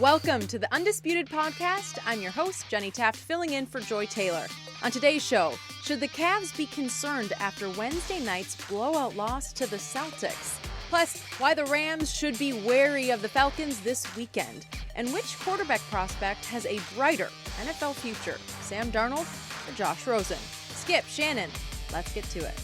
Welcome to the Undisputed podcast. I'm your host, Jenny Taft, filling in for Joy Taylor. On today's show, should the Cavs be concerned after Wednesday night's blowout loss to the Celtics? Plus, why the Rams should be wary of the Falcons this weekend. And which quarterback prospect has a brighter NFL future, Sam Darnold or Josh Rosen? Skip, Shannon, let's get to it.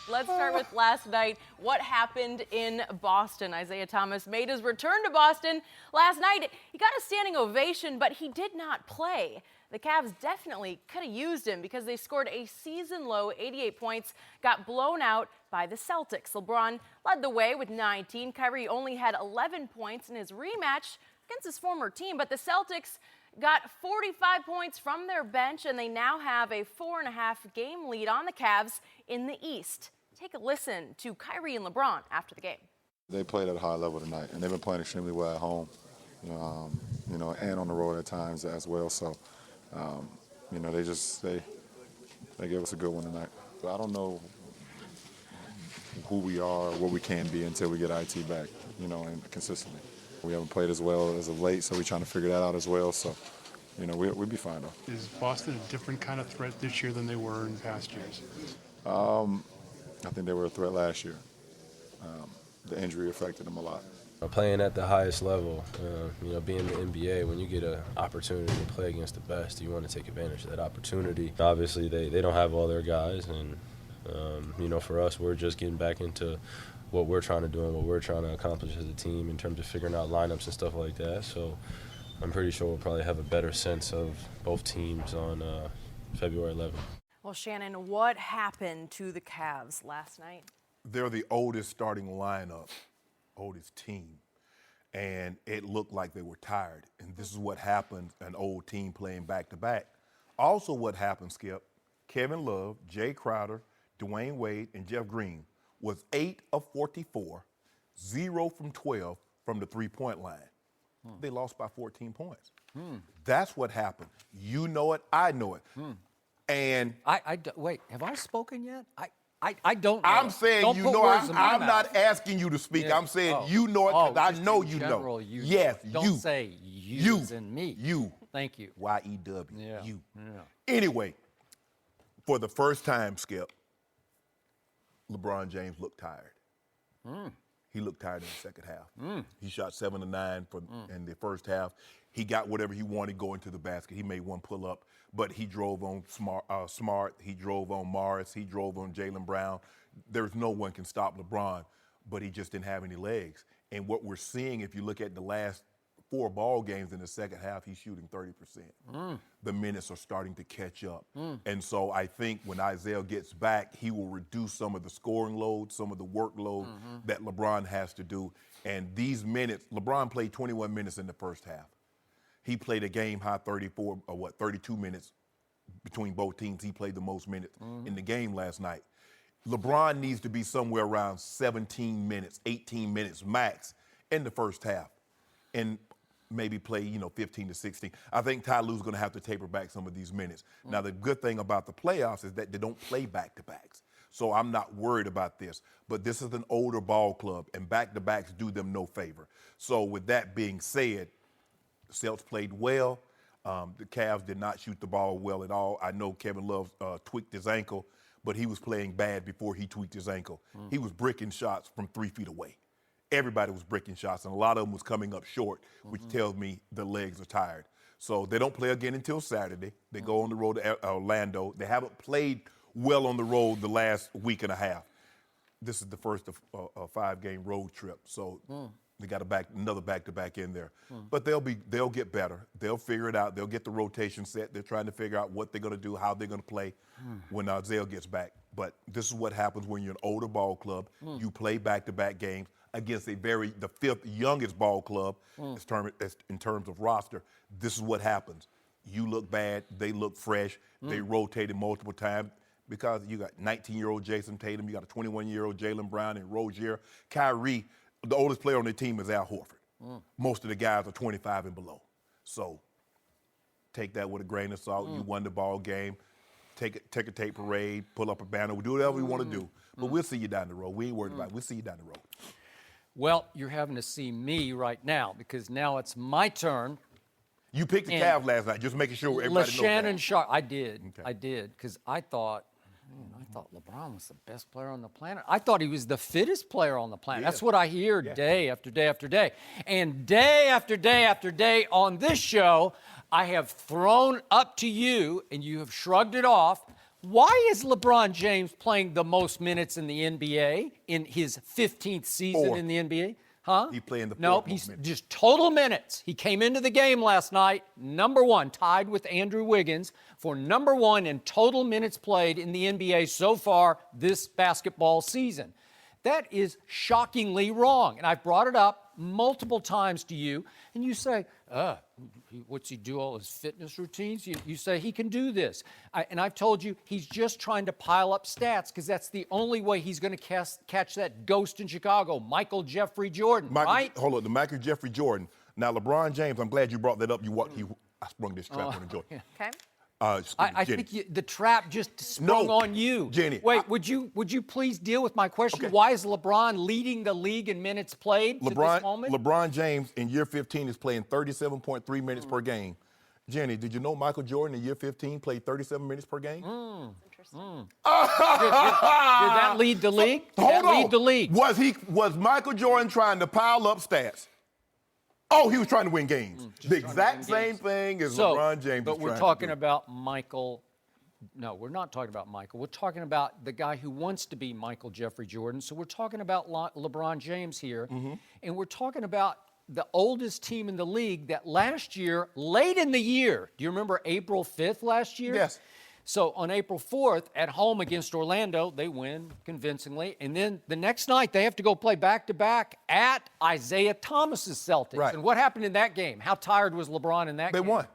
Let's start with last night. What happened in Boston? Isaiah Thomas made his return to Boston last night. He got a standing ovation, but he did not play. The Cavs definitely could have used him because they scored a season-low 88 points, got blown out by the Celtics. LeBron led the way with 19. Kyrie only had 11 points in his rematch against his former team, but the Celtics got 45 points from their bench, and they now have a 4.5 game lead on the Cavs in the East. Take a listen to Kyrie and LeBron after the game. They played at a high level tonight, and they've been playing extremely well at home, and on the road at times as well. So, they gave us a good one tonight. But I don't know who we are or what we can be until we get IT back, and consistently. We haven't played as well as of late, so we're trying to figure that out as well. So, we'll be fine though. Is Boston a different kind of threat this year than they were in past years? I think they were a threat last year. The injury affected them a lot. Playing at the highest level, being in the NBA, when you get an opportunity to play against the best, you want to take advantage of that opportunity. Obviously, they don't have all their guys, and, for us, we're just getting back into what we're trying to do and what we're trying to accomplish as a team in terms of figuring out lineups and stuff like that. So I'm pretty sure we'll probably have a better sense of both teams on February 11th. Well, Shannon, what happened to the Cavs last night? They're the oldest starting lineup, oldest team, and it looked like they were tired. And this is what happened, an old team playing back-to-back. Also what happened, Skip, Kevin Love, Jay Crowder, Dwayne Wade, and Jeff Green was 8 of 44, 0 from 12 from the three-point line. They lost by 14 points. That's what happened. You know it, I know it. And wait, have I spoken yet? I don't know. I'm saying don't you put know. words in my I'm mouth. not asking you to speak. Yeah. I'm saying you know it because I just know in you general, know. You Yes, don't you. say yous and me. You. Thank you. Y-E-W. Yeah. You. Yeah. Anyway, for the first time, Skip, LeBron James looked tired. He looked tired in the second half. He shot 7 of 9 in the first half. He got whatever he wanted going to the basket. He made one pull-up, but he drove on Smart. He drove on Morris. He drove on Jaylen Brown. There's no one can stop LeBron, but he just didn't have any legs. And what we're seeing, if you look at the last 4 ball games in the second half, he's shooting 30%. The minutes are starting to catch up. And so I think when Isaiah gets back, he will reduce some of the scoring load, some of the workload that LeBron has to do. And these minutes, LeBron played 21 minutes in the first half. He played a game-high 32 minutes between both teams. He played the most minutes in the game last night. LeBron needs to be somewhere around 17 minutes, 18 minutes max in the first half, and maybe play, 15 to 16. I think Ty Lue's going to have to taper back some of these minutes. Now, the good thing about the playoffs is that they don't play back-to-backs. So I'm not worried about this. But this is an older ball club, and back-to-backs do them no favor. So with that being said, the Celtics played well. The Cavs did not shoot the ball well at all. I know Kevin Love tweaked his ankle, but he was playing bad before he tweaked his ankle. He was bricking shots from 3 feet away. Everybody was bricking shots, and a lot of them was coming up short, which tells me the legs are tired. So they don't play again until Saturday. They go on the road to Orlando. They haven't played well on the road the last week and a half. This is the first of a 5-game road trip, so they got another back-to-back in there. But they'll get better. They'll figure it out. They'll get the rotation set. They're trying to figure out what they're going to do, how they're going to play when Isaiah gets back. But this is what happens when you're an older ball club. You play back-to-back games against the 5th youngest ball club in terms of roster. This is what happens. You look bad. They look fresh. They rotated multiple times because you got 19-year-old Jason Tatum. You got a 21-year-old Jaylen Brown and Rozier. Kyrie, the oldest player on the team is Al Horford. Most of the guys are 25 and below. So take that with a grain of salt. You won the ball game. Take a tape parade, pull up a banner. We'll do whatever we want to do. But we'll see you down the road. We ain't worried about it. We'll see you down the road. Well, you're having to see me right now because now it's my turn. You picked the And Cavs last night, just making sure everybody knows Shannon that. Sharp. I did. Okay. I did because I thought LeBron was the best player on the planet. I thought he was the fittest player on the planet. Yeah. That's what I hear day after day after day. And day after day after day on this show, I have thrown up to you, and you have shrugged it off. Why is LeBron James playing the most minutes in the NBA in his 15th season in the NBA? Huh? He playing the fourth Nope, most he's minutes. just total minutes. He came into the game last night, number one, tied with Andrew Wiggins for number one in total minutes played in the NBA so far this basketball season. That is shockingly wrong. And I've brought it up multiple times to you, and you say, what's he do, all his fitness routines? You say he can do this. And I've told you he's just trying to pile up stats because that's the only way he's going to catch that ghost in Chicago, Michael Jeffrey Jordan, right? Hold on, the Michael Jeffrey Jordan. Now, LeBron James, I'm glad you brought that up. I sprung this trap on Jordan. Okay. I think the trap just sprung on you. Jenny. Wait, would you please deal with my question? Okay. Why is LeBron leading the league in minutes played to this moment? LeBron James in year 15 is playing 37.3 minutes per game. Jenny, did you know Michael Jordan in year 15 played 37 minutes per game? Interesting. Did that lead the league? Hold on. Lead the league? Was Michael Jordan trying to pile up stats? Oh, he was trying to win games. The exact same thing as LeBron James. But we're talking about Michael. No, we're not talking about Michael. We're talking about the guy who wants to be Michael Jeffrey Jordan. So we're talking about LeBron James here. And we're talking about the oldest team in the league that last year, late in the year, do you remember April 5th last year? Yes. So on April 4th, at home against Orlando, they win convincingly. And then the next night, they have to go play back-to-back at Isaiah Thomas's Celtics. Right. And what happened in that game? How tired was LeBron in that game? They won.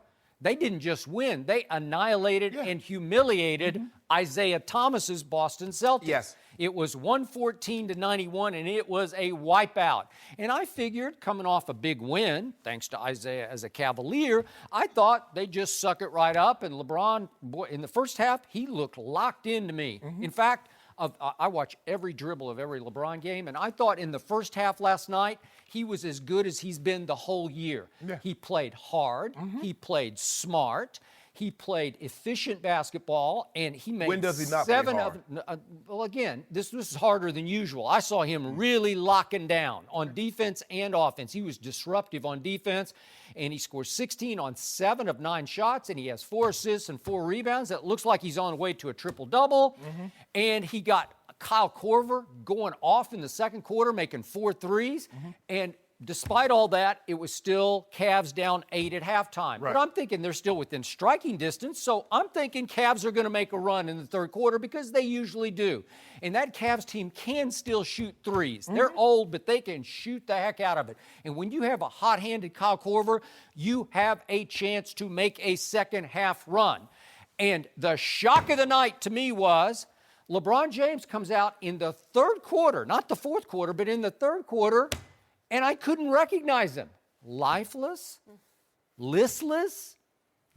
They didn't just win. They annihilated and humiliated Isaiah Thomas's Boston Celtics. Yes. It was 114-91, and it was a wipeout. And I figured, coming off a big win, thanks to Isaiah as a Cavalier, I thought they'd just suck it right up. And LeBron, boy, in the first half, he looked locked into me. In fact, I watch every dribble of every LeBron game, and I thought in the first half last night, he was as good as he's been the whole year. Yeah. He played hard. He played smart. He played efficient basketball, and he made When does he not play hard? Well, again, this is harder than usual. I saw him really locking down on defense and offense. He was disruptive on defense, and he scored 16 on 7 of 9 shots, and he has 4 assists and 4 rebounds. It looks like he's on the way to a triple-double, and he got Kyle Korver going off in the second quarter, making 4 threes, and despite all that, it was still Cavs down 8 at halftime. Right. But I'm thinking they're still within striking distance, so I'm thinking Cavs are going to make a run in the third quarter because they usually do. And that Cavs team can still shoot threes. They're old, but they can shoot the heck out of it. And when you have a hot-handed Kyle Korver, you have a chance to make a second-half run. And the shock of the night to me was LeBron James comes out in the third quarter, not the fourth quarter, but in the third quarter, and I couldn't recognize him. Lifeless, listless,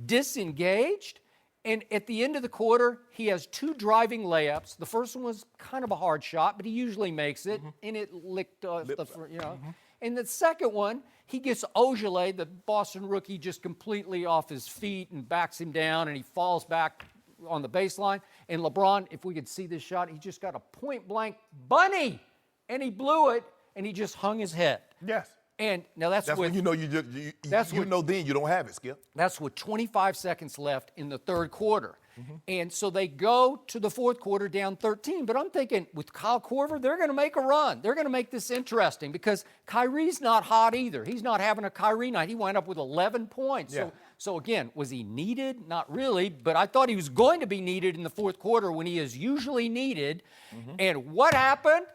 disengaged. And at the end of the quarter, he has 2 driving layups. The first one was kind of a hard shot, but he usually makes it, and it licked And the second one, he gets Ogilvy, the Boston rookie, just completely off his feet and backs him down, and he falls back on the baseline. And LeBron, if we could see this shot, he just got a point-blank bunny, and he blew it. And he just hung his head. Yes. And now that's when you know then you don't have it, Skip. That's with 25 seconds left in the third quarter. And so they go to the fourth quarter down 13. But I'm thinking with Kyle Korver, they're going to make a run. They're going to make this interesting because Kyrie's not hot either. He's not having a Kyrie night. He wound up with 11 points. Yeah. So again, was he needed? Not really, but I thought he was going to be needed in the fourth quarter when he is usually needed. And what happened?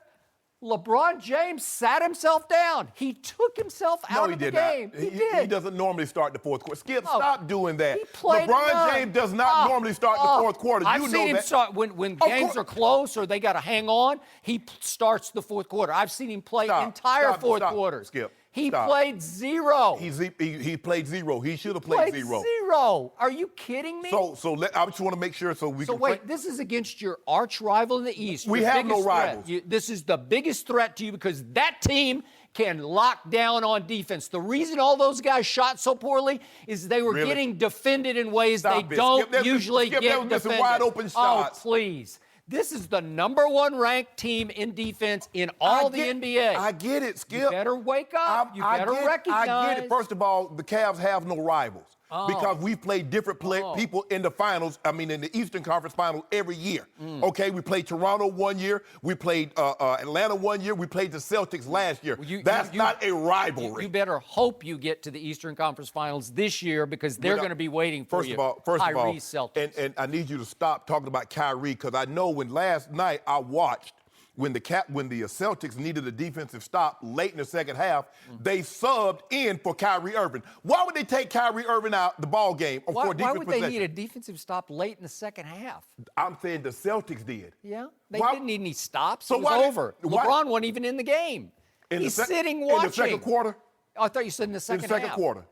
LeBron James sat himself down. He took himself out of the game. Not. He did. He doesn't normally start the fourth quarter. Skip, stop doing that. He played LeBron James does not normally start the fourth quarter. I've seen him start when games are close or they got to hang on. He starts the fourth quarter. I've seen him play entire fourth quarters. Skip. He Stop. played 0. He played 0. He should have played 0. 0. Are you kidding me? So I just want to make sure so we So can. wait, this is against your arch rival in the East. We your have no biggest threat. rivals. This is the biggest threat to you because that team can lock down on defense. The reason all those guys shot so poorly is they were Really? getting defended in ways Stop they it. don't Skip, usually Skip, get that was missing defended. wide open shots. Oh, please. This is the #1 ranked team in defense in all the NBA. I get it, Skip. You better wake up. You better recognize. I get it. First of all, the Cavs have no rivals because we play different people in the finals. I mean, in the Eastern Conference Finals every year. Okay, we played Toronto one year. We played Atlanta one year. We played the Celtics last year. That's not a rivalry. You better hope you get to the Eastern Conference Finals this year because they're going to be waiting for you. First of all, Celtics. and I need you to stop talking about Kyrie because I know when last night I watched when the Celtics needed a defensive stop late in the second half, they subbed in for Kyrie Irving. Why would they take Kyrie Irving out the ball game for defensive Why would they possession? need a defensive stop late in the second half? I'm saying the Celtics did. Yeah, they didn't need any stops. So it was over. why- LeBron wasn't even in the game. He's sitting watching. In the second quarter? I thought you said in the second half. In the second quarter.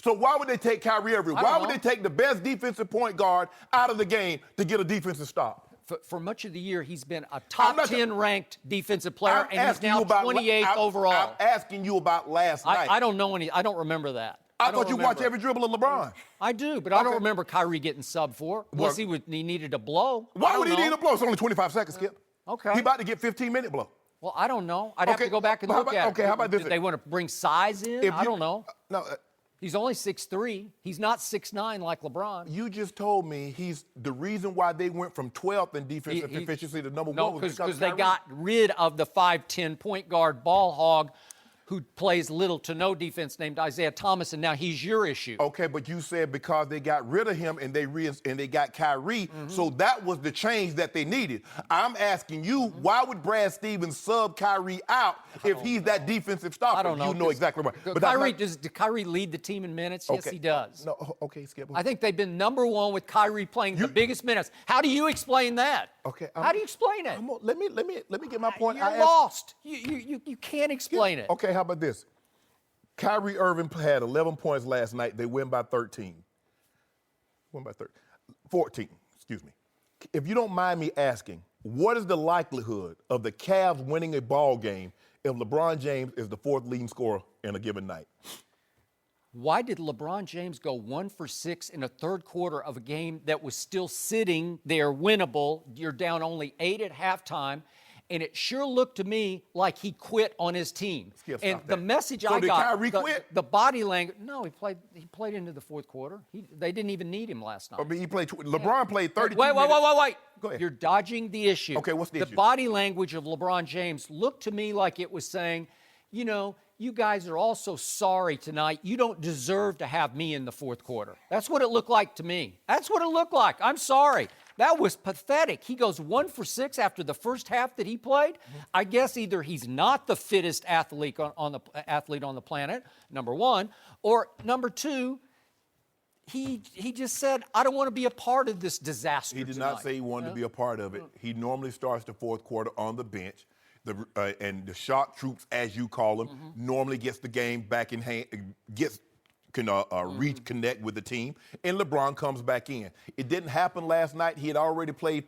So why would they take Kyrie Irving? Why would they take the best defensive point guard out of the game to get a defensive stop? For much of the year, he's been a top 10 ranked defensive player, and he's now 28th overall. I'm asking you about last night. I don't know any. I don't remember that. I thought you watched every dribble of LeBron. I do, but I don't remember Kyrie getting subbed for unless he needed a blow. Why would he need a blow? It's only 25 seconds, Skip. Okay. He about to get 15-minute blow. Well, I don't know. I'd have to go back and look at it. Okay, how about this? Did they want to bring size in? I don't know. No. He's only 6'3". He's not 6'9" like LeBron. You just told me he's the reason why they went from 12th in defensive efficiency to number 1 was because they got rid of the 5'10" point guard ball hog who plays little to no defense named Isaiah Thomas, and now he's your issue. Okay, but you said because they got rid of him and they got Kyrie, so that was the change that they needed. I'm asking you, why would Brad Stevens sub Kyrie out if he's that defensive stopper? I don't know. You know exactly right. But does Kyrie lead the team in minutes? Yes, he does. No, okay, Skip. I think they've been #1 with Kyrie playing the biggest minutes. How do you explain that? Okay. How do you explain it? Let me get my point. You're lost. You can't explain it. Okay, how about this? Kyrie Irving had 11 points last night. They win by 13. 14, excuse me. If you don't mind me asking, what is the likelihood of the Cavs winning a ball game if LeBron James is the 4th leading scorer in a given night? Why did LeBron James go 1 for 6 in a third quarter of a game that was still sitting there winnable? You're down only 8 at halftime. And it sure looked to me like he quit on his team. Skip, and the that. message So I did got, Kyrie quit? the body language. No, he played into the fourth quarter. They didn't even need him last night. I mean, LeBron played 32 Wait. minutes. Go ahead. You're dodging the issue. Okay, what's the issue? The body language of LeBron James looked to me like it was saying, you know, you guys are all so sorry tonight. You don't deserve to have me in the fourth quarter. That's what it looked like to me. That's what it looked like. I'm sorry. That was pathetic. He goes 1 for 6 after the first half that he played. I guess either he's not the fittest athlete on the planet, number one, or number two, he just said, I don't want to be a part of this disaster. He did not say he wanted to be a part of it. He normally starts the fourth quarter on the bench. And the shock troops, as you call them, normally gets the game back in hand, can reconnect with the team, and LeBron comes back in. It didn't happen last night. He had already played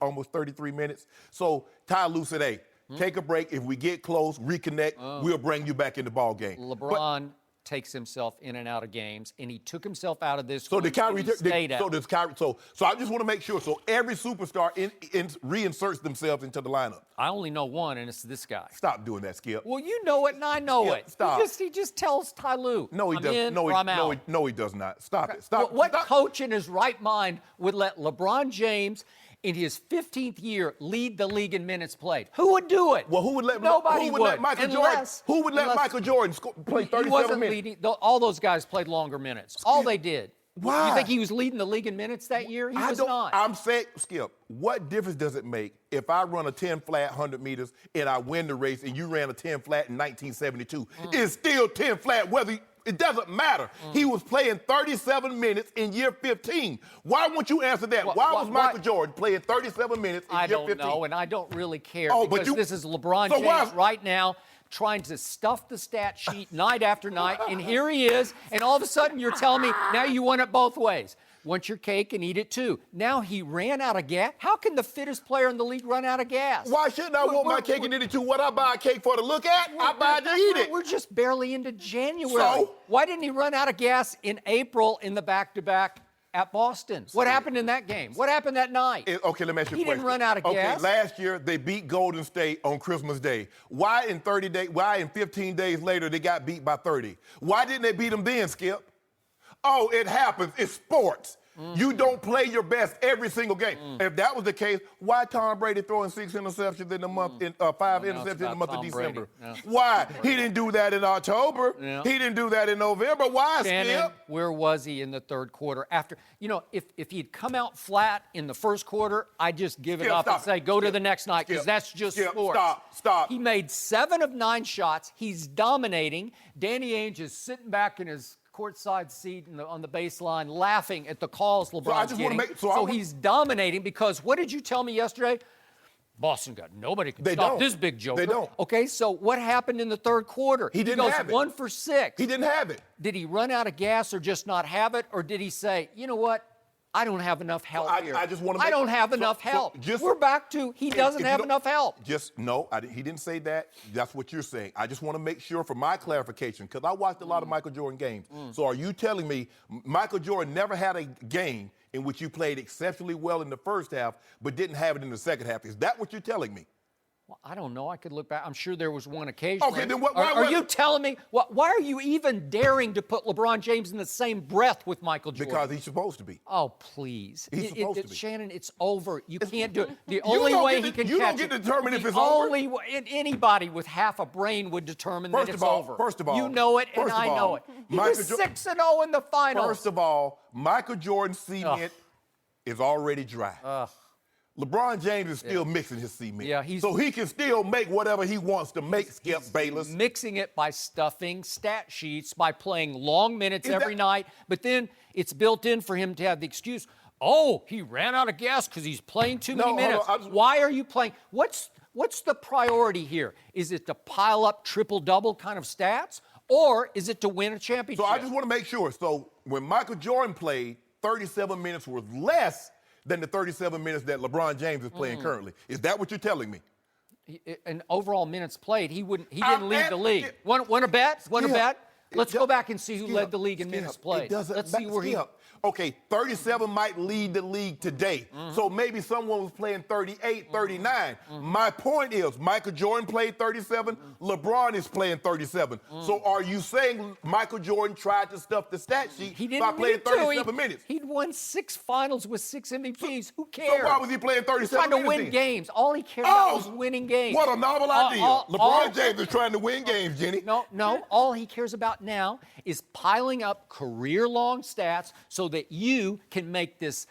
almost 33 minutes. So Ty Lue said, hey, take a break. If we get close, reconnect, we'll bring you back in the ball game. LeBron takes himself in and out of games, and he took himself out of this. So did Kyrie? So I just want to make sure. So every superstar reinserts themselves into the lineup. I only know one, and it's this guy. Stop doing that, Skip. Well, you know it, and I know it. Stop. He just tells Ty Lue, No, he doesn't. No, he does not. Stop it. Stop. What stop. coach in his right mind would let LeBron James, in his 15th year, lead the league in minutes played? Who would do it? Well, who would let Nobody let Michael Jordan? Who would let Michael Jordan play 37 He wasn't minutes? leading. All those guys played longer minutes. All they did. Why? You think he was leading the league in minutes that year? He was not. I'm saying, Skip, what difference does it make if I run a 10 flat 100 meters and I win the race and you ran a 10 flat in 1972? It's still 10 flat whether. It doesn't matter. He was playing 37 minutes in year 15. Why won't you answer that? Why was Michael Jordan playing 37 minutes in year 15? I don't know, and I don't really care Oh, because this is LeBron James right now trying to stuff the stat sheet night after night, and here he is, and all of a sudden you're telling me now you want it both ways. Want your cake and eat it too. Now he ran out of gas. How can the fittest player in the league run out of gas? Why shouldn't I want my cake and eat it too? What I buy a cake for to look at, I buy it to eat it. We're just barely into January. So? Why didn't he run out of gas in April in the back-to-back at Boston? What happened in that game? What happened that night? Okay, let me ask you a question. He didn't run out of gas. Okay, last year they beat Golden State on Christmas Day. Why in 15 days later they got beat by 30? Why didn't they beat them then, Skip? Oh, it happens. It's sports. You don't play your best every single game. If that was the case, why Tom Brady throwing 6 interceptions in the month, 5 interceptions in the month of December? Yeah. Why? He didn't do that in October. Yeah. He didn't do that in November. Why, Shannon, Skip? where was he in the third quarter? After, if he'd come out flat in the first quarter, I'd just give it Skip, up and stop. say, go to Skip, the next night, because Skip, that's just Skip, sports. Stop. He made 7 of 9 shots. He's dominating. Danny Ainge is sitting back in his courtside seat on the baseline, laughing at the calls LeBron's getting. He's dominating because what did you tell me yesterday? Boston got nobody can stop this big joker. They don't. Okay, so what happened in the third quarter? He didn't have it. 1 for 6. He didn't have it. Did he run out of gas or just not have it, or did he say, you know what? I don't have enough help here. I just want to. I don't have enough help. We're back to he doesn't have enough help. He didn't say that. That's what you're saying. I just want to make sure for my clarification, because I watched a lot of Michael Jordan games. So are you telling me Michael Jordan never had a game in which you played exceptionally well in the first half, but didn't have it in the second half? Is that what you're telling me? Well, I don't know. I could look back. I'm sure there was one occasion. Okay, then why are you telling me? Why are you even daring to put LeBron James in the same breath with Michael Jordan? Because he's supposed to be. Oh, please. He's supposed to be. Shannon, it's over. You can't do it. The only way he can catch it. You don't get to determine if it's over. Anybody with half a brain would determine that it's over. First of all. You know it, and I know it. He was 6-0 in the finals. First of all, Michael Jordan's cement is already dry. LeBron James is still mixing his cement. Yeah, so he can still make whatever he wants to make, Skip Bayless. Mixing it by stuffing stat sheets, by playing long minutes every night. But then it's built in for him to have the excuse, he ran out of gas because he's playing too many minutes. Why are you playing? What's the priority here? Is it to pile up triple-double kind of stats, or is it to win a championship? So I just want to make sure. So when Michael Jordan played, 37 minutes was less than the 37 minutes that LeBron James is playing currently. Is that what you're telling me? In overall minutes played, he didn't lead the league. Want to bet? Want to bet? Let's go back and see who led the league in minutes played. Let's see where he. Okay, 37 might lead the league today. So maybe someone was playing 38, 39. My point is, Michael Jordan played 37. LeBron is playing 37. So are you saying Michael Jordan tried to stuff the stat sheet by playing 37 minutes? He'd won 6 finals with 6 MVPs. Who cares? So why was he playing 37 minutes? Trying to win games. All he cared about was winning games. What a novel idea. LeBron James is trying to win games, Jenny. No. All he cares about now is piling up career-long stats so that you can make this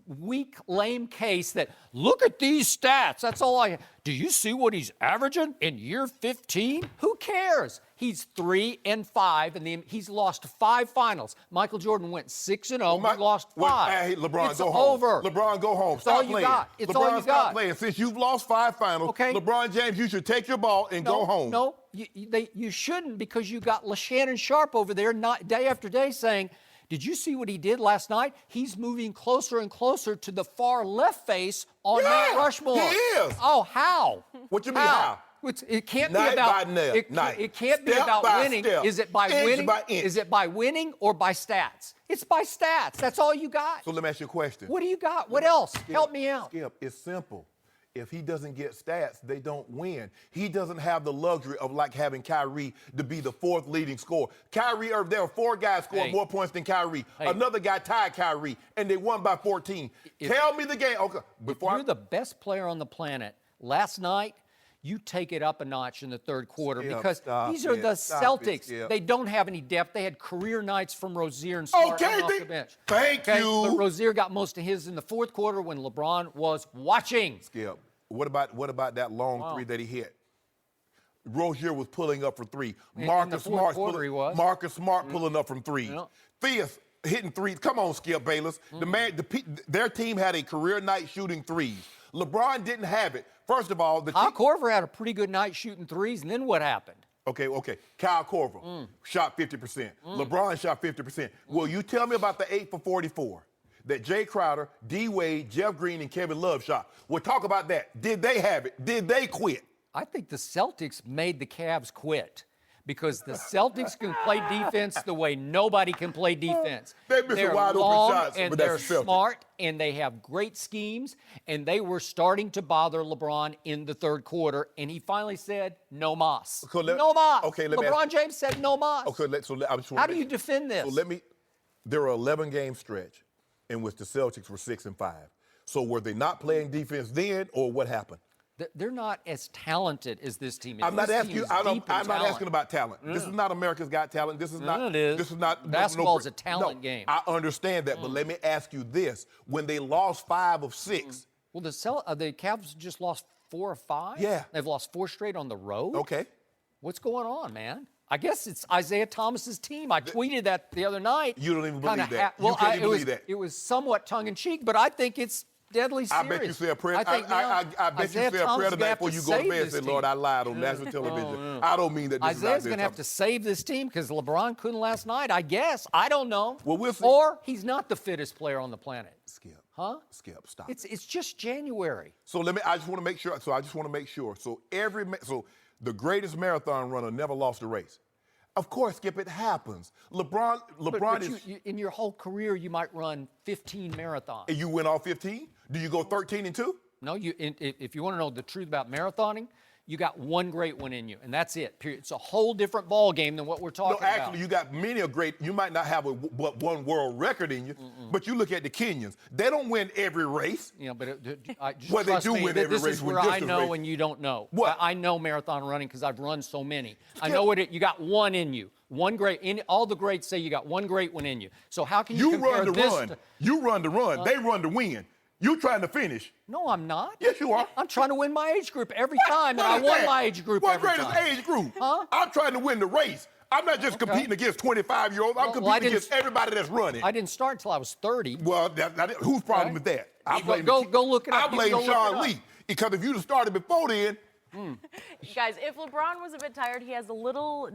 weak, lame case that, look at these stats. That's all I... Do you see what he's averaging in year 15? Who cares? He's 3-5, and he's lost 5 finals. Michael Jordan went 6-0. He lost 5. Hey, LeBron, it's go home. Over. LeBron, go home. It's Stop all playing. You got. It's LeBron, all you stop got. playing. Since you've lost 5 finals, LeBron James, you should take your ball and go home. No, you shouldn't, because you got Shannon Sharp over there day after day saying, did you see what he did last night? He's moving closer and closer to the far left face on Mount Rushmore. He is. Oh, how? What you mean how? It can't Night be about by night. It can't be Step about by winning. step. Is it by Inch winning? by inch. Is it by winning or by stats? It's by stats. That's all you got. So let me ask you a question. What do you got? What else? Help me out. Skip, it's simple. If he doesn't get stats, they don't win. He doesn't have the luxury of like having Kyrie to be the 4th leading scorer. Kyrie, there are 4 guys scoring more points than Kyrie. Another guy tied Kyrie, and they won by 14. Tell me the game. Okay, if you're the best player on the planet, last night, you take it up a notch in the third quarter, because these are the Celtics. They don't have any depth. They had career nights from Rozier and Smart off the bench. Thank you. But Rozier got most of his in the fourth quarter when LeBron was watching. Skip, what about that long 3 that he hit? Rozier was pulling up for 3. Marcus Smart pulling up from 3. Theus hitting 3s. Come on, Skip Bayless. Their team had a career night shooting 3s. LeBron didn't have it. First of all, Kyle Korver had a pretty good night shooting threes, and then what happened? Okay. Kyle Korver shot 50%. LeBron shot 50%. Will you tell me about the 8 for 44 that Jay Crowder, D. Wade, Jeff Green, and Kevin Love shot? We'll talk about that. Did they have it? Did they quit? I think the Celtics made the Cavs quit because the Celtics can play defense the way nobody can play defense. They're wide open long shots, and but they're that's the Celtics. smart and they have great schemes, and they were starting to bother LeBron in the third quarter, and he finally said, no mas. No mas. Okay, let me LeBron James said no mas. Okay, I just How do you defend this? So there were 11-game stretch in which the Celtics were 6-5. So were they not playing defense then, or what happened? They're not as talented as this team is. I'm not This asking team you. is I'm deep in not talent. asking about talent. This is not America's Got Talent. This is not. it is. This is not. Basketball is a talent game. I understand that, but let me ask you this: when they lost 5 of 6, Well, the Cavs just lost 4 or 5. Yeah. They've lost 4 straight on the road. okay. What's going on, man? I guess it's Isaiah Thomas's team. I tweeted that the other night. You don't even believe that. Well, You can't even believe that. It was somewhat tongue-in-cheek, but I think it's deadly serious. I bet you say a prayer. I think, I bet Isaiah you say a Thomas prayer is gonna tonight have before to you go to save bed and this say, team. Lord, I lied on national television. I don't mean that this Isaiah's is going to have to save this team because LeBron couldn't last night, I guess. I don't know. Well, we'll see. Or he's not the fittest player on the planet. Skip. Huh? Skip, stop. It's just January. So I just want to make sure. So the greatest marathon runner never lost a race. Of course, Skip, it happens. LeBron But is. in your whole career, you might run 15 marathons. And you win all 15? Do you go 13-2? No, if you want to know the truth about marathoning, you got one great one in you, and that's it. Period. It's a whole different ball game than what we're talking No, actually, about. you got many a great. You might not have one world record in you, but you look at the Kenyans. They don't win every race. You know, but just Well, they trust do me, win every this race is with where I distance know race. and you don't know. What? I know marathon running because I've run so many. I know you got one in you. One great. All the greats say you got one great one in you. So how can you compare run to this run. to- You run to run. They run to win. You trying to finish. No, I'm not. Yes, you are. I'm trying to win my age group every time, and I What is won that? my age group what every greatest time. age group? Huh? I'm trying to win the race. I'm not just competing against 25-year-olds. I'm Well, I competing didn't- against everybody that's running. I didn't start until I was 30. Well, whose problem is that? I blame Go look it up. I You can blame go look Sean it up. Lee because if you'd have started before then, Guys, if LeBron was a bit tired, he has a little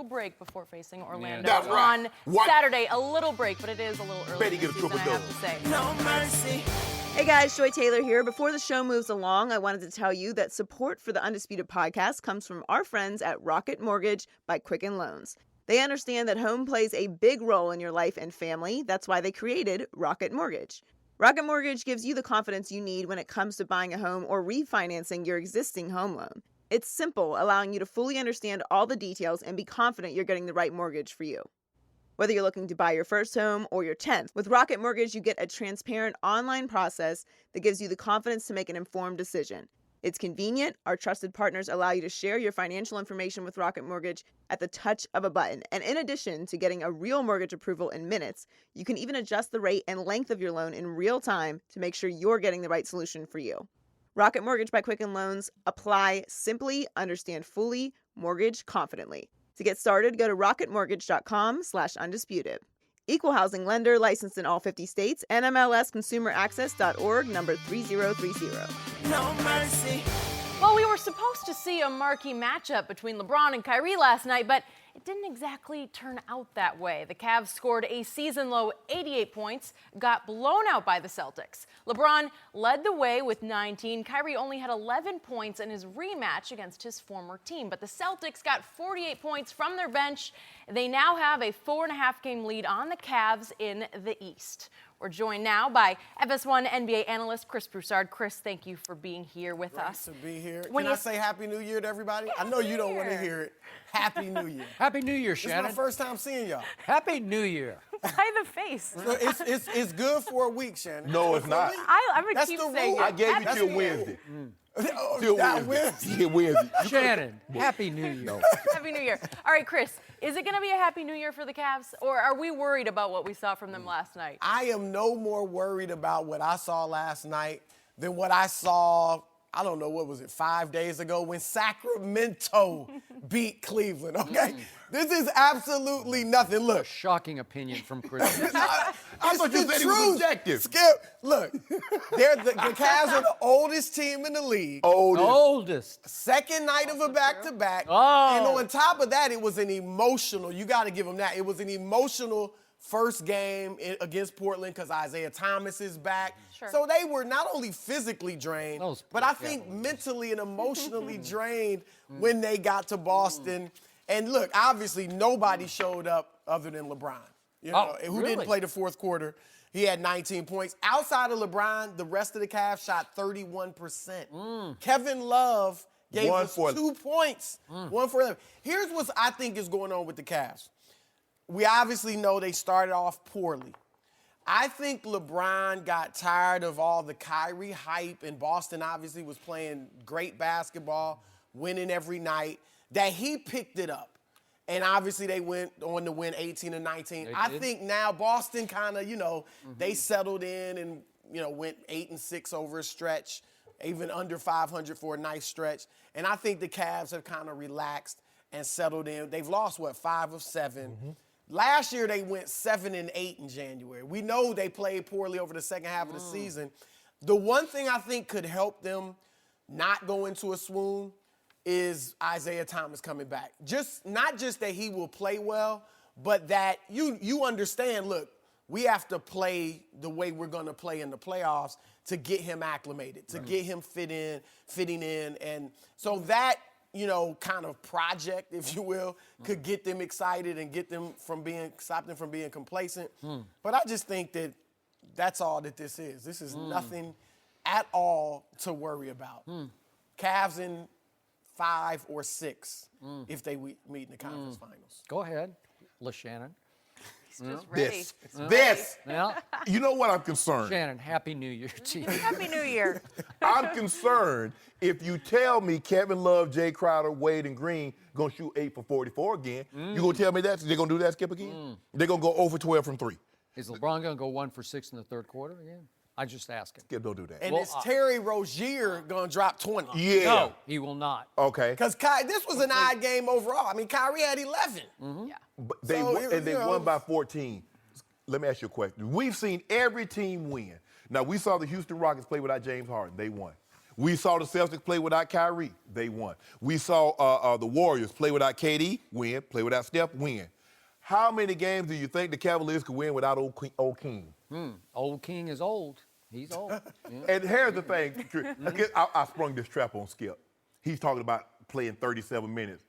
break before facing Orlando That's right. on What? Saturday. A little break, but it is a little early Bet he in the gets a season, I triple have to say. No mercy. Hey guys, Joy Taylor here. Before the show moves along, I wanted to tell you that support for the Undisputed podcast comes from our friends at Rocket Mortgage by Quicken Loans. They understand that home plays a big role in your life and family. That's why they created Rocket Mortgage. Rocket Mortgage gives you the confidence you need when it comes to buying a home or refinancing your existing home loan. It's simple, allowing you to fully understand all the details and be confident you're getting the right mortgage for you. Whether you're looking to buy your first home or your 10th, with Rocket Mortgage, you get a transparent online process that gives you the confidence to make an informed decision. It's convenient. Our trusted partners allow you to share your financial information with Rocket Mortgage at the touch of a button. And in addition to getting a real mortgage approval in minutes, you can even adjust the rate and length of your loan in real time to make sure you're getting the right solution for you. Rocket Mortgage by Quicken Loans. Apply simply, understand fully, mortgage confidently. To get started, go to rocketmortgage.com/undisputed. Equal housing lender, licensed in all 50 states, NMLSconsumeraccess.org, number 3030. No mercy. Well, we were supposed to see a marquee matchup between LeBron and Kyrie last night, but it didn't exactly turn out that way. The Cavs scored a season-low 88 points, got blown out by the Celtics. LeBron led the way with 19. Kyrie only had 11 points in his rematch against his former team, but the Celtics got 48 points from their bench. They now have a 4.5-game lead on the Cavs in the East. We're joined now by FS1 NBA analyst Chris Broussard. Chris, thank you for being here with us. Great to be here. When Can I say Happy New Year to everybody? I know you don't want to hear it. Happy New Year. Happy New Year, This is Shannon. my first time seeing y'all. Happy New Year. Why the face? So it's good for a week, Shannon. No, it's not. I'm going to That's keep the saying rule. it. I gave you Happy till New Year. Wednesday. Oh, Till that Wednesday. Wednesday. Yeah, Wednesday. Shannon, Happy New Year. Happy New Year. All right, Chris, is it going to be a Happy New Year for the Cavs, or are we worried about what we saw from them last night? I am no more worried about what I saw last night than what I saw I don't know, what was it, 5 days ago when Sacramento beat Cleveland, okay? This is absolutely nothing. Look. Shocking opinion from Chris. I thought you said he was objective. Skip, look, the Cavs are the oldest team in the league. Oldest. Second night of a back-to-back. Oh. And on top of that, it was an emotional, you got to give them that, it was an emotional first game against Portland because Isaiah Thomas is back. Sure. So they were not only physically drained, Those but I poor think Cavaliers. mentally and emotionally drained when they got to Boston. And look, obviously nobody showed up other than LeBron, you know, who really? didn't play the fourth quarter. He had 19 points. Outside of LeBron, the rest of the Cavs shot 31%. Kevin Love gave us 2 points. 1 for 11. Here's what I think is going on with the Cavs. We obviously know they started off poorly. I think LeBron got tired of all the Kyrie hype, and Boston obviously was playing great basketball, winning every night, that he picked it up. And obviously they went on to win 18 and 19. I think now Boston kind of, you know, they settled in and, you know, went 8 and 6 over a stretch, even under 500 for a nice stretch. And I think the Cavs have kind of relaxed and settled in. They've lost, 5 of 7. Last year, they went 7 and 8 in January. We know they played poorly over the second half of the season. The one thing I think could help them not go into a swoon is Isaiah Thomas coming back. Not just that he will play well, but that you understand, look, we have to play the way we're going to play in the playoffs to get him acclimated, to get him fitting in. And so that, you know, kind of project, if you will, could get them excited and stop them from being complacent. But I just think that that's all that this is. This is nothing at all to worry about. Cavs in 5 or 6 if they meet in the conference finals. Go ahead, Shannon. Just ready. This. Well, You know what I'm concerned? Shannon, Happy New Year to you. Happy New Year. I'm concerned if you tell me Kevin Love, Jay Crowder, Wade, and Green going to shoot 8 for 44 again, you going to tell me that? They're going to do that, Skip, again? They're going to go 0 for 12 from 3. Is LeBron going to go 1 for 6 in the third quarter again? I just asking. Skip, don't do that. And is Terry Rozier going to drop 20? Yeah. No, he will not. Okay. Because this was an odd game overall. I mean, Kyrie had 11. Yeah. But they So, won by 14. Let me ask you a question. We've seen every team win. Now, we saw the Houston Rockets play without James Harden. They won. We saw the Celtics play without Kyrie. They won. We saw the Warriors play without KD, win. Play without Steph, win. How many games do you think the Cavaliers could win without old King? Old King is old. He's old. Yeah. And here's the thing. I sprung this trap on Skip. He's talking about playing 37 minutes.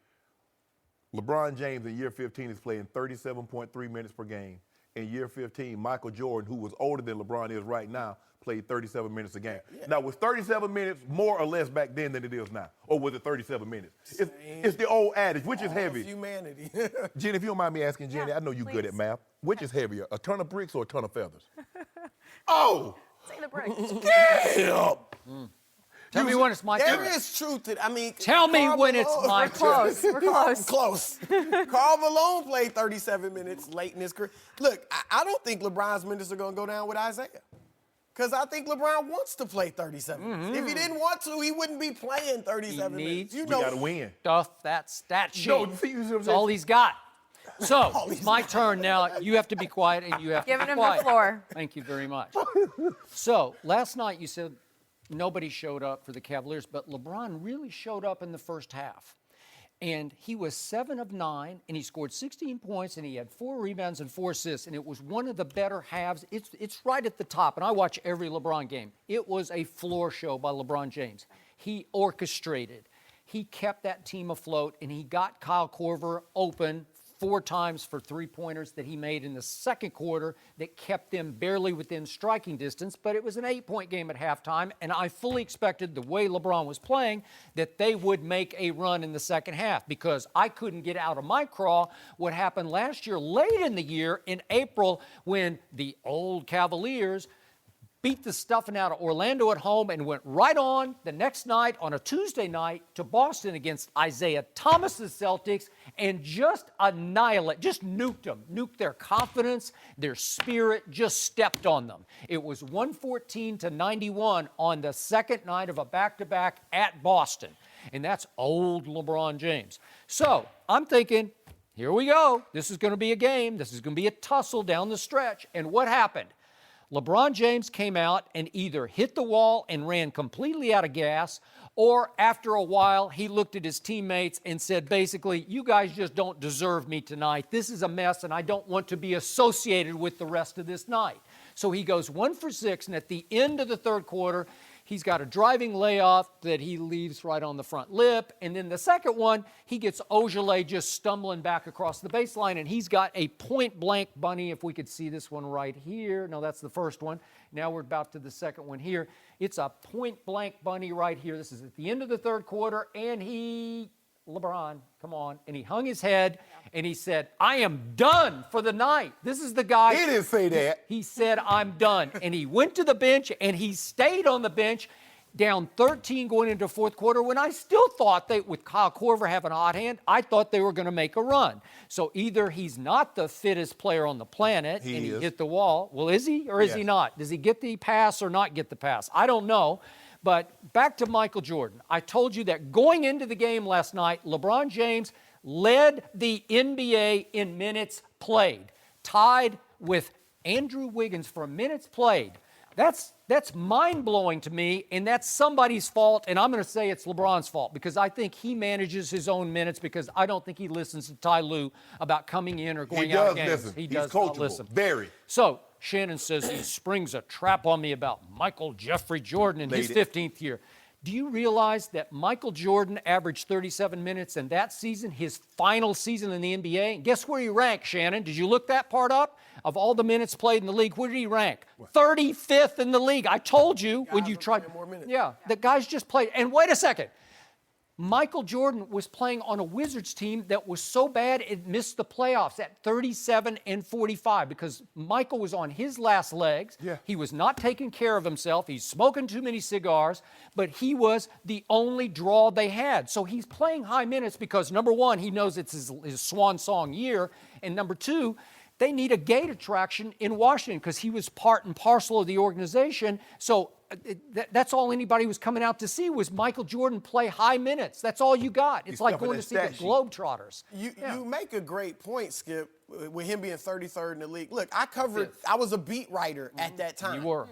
LeBron James in year 15 is playing 37.3 minutes per game. In year 15, Michael Jordan, who was older than LeBron is right now, played 37 minutes a game. Now, was 37 minutes more or less back then than it is now? Or was it 37 minutes? It's the old adage, which is heavy? Humanity. Jenny, if you don't mind me asking, Jenny, Yeah, I know you're good please. at math. Which is heavier, a ton of bricks or a ton of feathers? Oh! Say the bricks. Damn! Tell me when it's my There turn. is truth to, I mean. Tell me Karl when it's Malone- my Close. We're close. Close. Karl Malone played 37 minutes late in his career. Look, I don't think LeBron's minutes are going to go down with Isaiah. Because I think LeBron wants to play 37 minutes. If he didn't want to, he wouldn't be playing 37 minutes. needs You We know, got to win. Stuff that stat sheet. No, see, you see what I'm That's all saying? he's got. So, it's my turn now. You have to be quiet and you have to Giving be him quiet. the floor. Thank you very much. So, last night you said nobody showed up for the Cavaliers, but LeBron really showed up in the first half. And he was 7 of 9, and he scored 16 points, and he had 4 rebounds and 4 assists, and it was one of the better halves. It's right at the top, and I watch every LeBron game. It was a floor show by LeBron James. He orchestrated. He kept that team afloat, and he got Kyle Korver open 4 times for 3-pointers that he made in the second quarter that kept them barely within striking distance, but it was an 8-point game at halftime, and I fully expected the way LeBron was playing that they would make a run in the second half because I couldn't get out of my crawl what happened last year late in the year in April when the old Cavaliers beat the stuffing out of Orlando at home, and went right on the next night on a Tuesday night to Boston against Isaiah Thomas's Celtics and just nuked them, nuked their confidence, their spirit, just stepped on them. It was 114-91 on the second night of a back-to-back at Boston, and that's old LeBron James. So I'm thinking, here we go. This is going to be a game. This is going to be a tussle down the stretch. And what happened? LeBron James came out and either hit the wall and ran completely out of gas, or after a while, he looked at his teammates and said, basically, you guys just don't deserve me tonight. This is a mess, and I don't want to be associated with the rest of this night. So he goes 1 for 6, and at the end of the third quarter, he's got a driving layoff that he leaves right on the front lip. And then the second one, he gets Ojale just stumbling back across the baseline, and he's got a point-blank bunny. If we could see this one right here. No, that's the first one. Now we're about to the second one here. It's a point-blank bunny right here. This is at the end of the third quarter, and LeBron, come on. And he hung his head, and he said, I am done for the night. This is the guy. He didn't say that. He said, I'm done. And he went to the bench, and he stayed on the bench, down 13 going into fourth quarter, when I still thought with Kyle Korver having a hot hand, I thought they were going to make a run. So either he's not the fittest player on the planet, and he hit the wall. Well, is he or is he not? Does he get the pass or not get the pass? I don't know. But back to Michael Jordan. I told you that going into the game last night, LeBron James led the NBA in minutes played, tied with Andrew Wiggins for minutes played. That's mind-blowing to me, and that's somebody's fault, and I'm going to say it's LeBron's fault because I think he manages his own minutes because I don't think he listens to Ty Lue about coming in or going out of games. Listen. He does does not coachable. listen. Very. So Shannon says he springs a trap on me about Michael Jeffrey Jordan in his 15th year. Do you realize that Michael Jordan averaged 37 minutes in that season, his final season in the NBA? And guess where he ranked, Shannon? Did you look that part up? Of all the minutes played in the league, where did he rank? 35th in the league. I told you when you tried. More minutes. Yeah, the guys just played. And wait a second. Michael Jordan was playing on a Wizards team that was so bad it missed the playoffs at 37-45 because Michael was on his last legs. Yeah. He was not taking care of himself. He's smoking too many cigars, but he was the only draw they had. So he's playing high minutes because, number one, he knows it's his swan song year, and number two, they need a gate attraction in Washington because he was part and parcel of the organization. So that's all anybody was coming out to see was Michael Jordan play high minutes. That's all you got. It's like going to see the Globetrotters. You make a great point, Skip, with him being 33rd in the league. Look, I was a beat writer at that time. You were.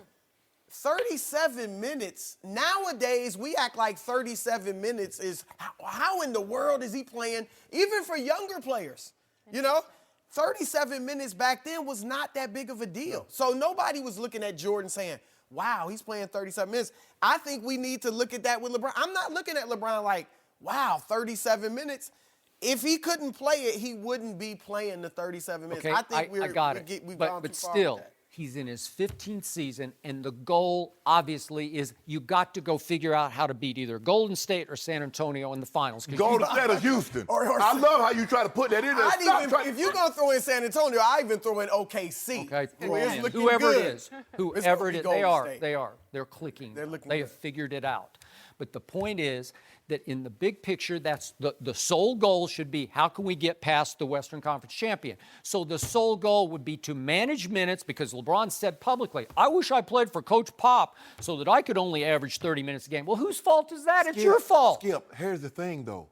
37 minutes. Nowadays, we act like 37 minutes is, how in the world is he playing, even for younger players? You know? 37 minutes back then was not that big of a deal. So nobody was looking at Jordan saying, wow, he's playing 37 minutes. I think we need to look at that with LeBron. I'm not looking at LeBron like, wow, 37 minutes. If he couldn't play it, he wouldn't be playing the 37 minutes. Okay, I think I got it. We've gone but too far still, with that. he's in his 15th season, and the goal, obviously, is you got to go figure out how to beat either Golden State or San Antonio in the finals. Golden State or Houston. I love how you try to put that in there. If you're going to throw in San Antonio, I even throw in OKC. Okay, It's looking whoever good. it is, whoever it is, they are. They're clicking. They're looking They good. have figured it out. But the point is that in the big picture, that's the sole goal should be how can we get past the Western Conference champion? So the sole goal would be to manage minutes because LeBron said publicly, I wish I played for Coach Pop so that I could only average 30 minutes a game. Well, whose fault is that? It's your fault. Skip, here's the thing, though.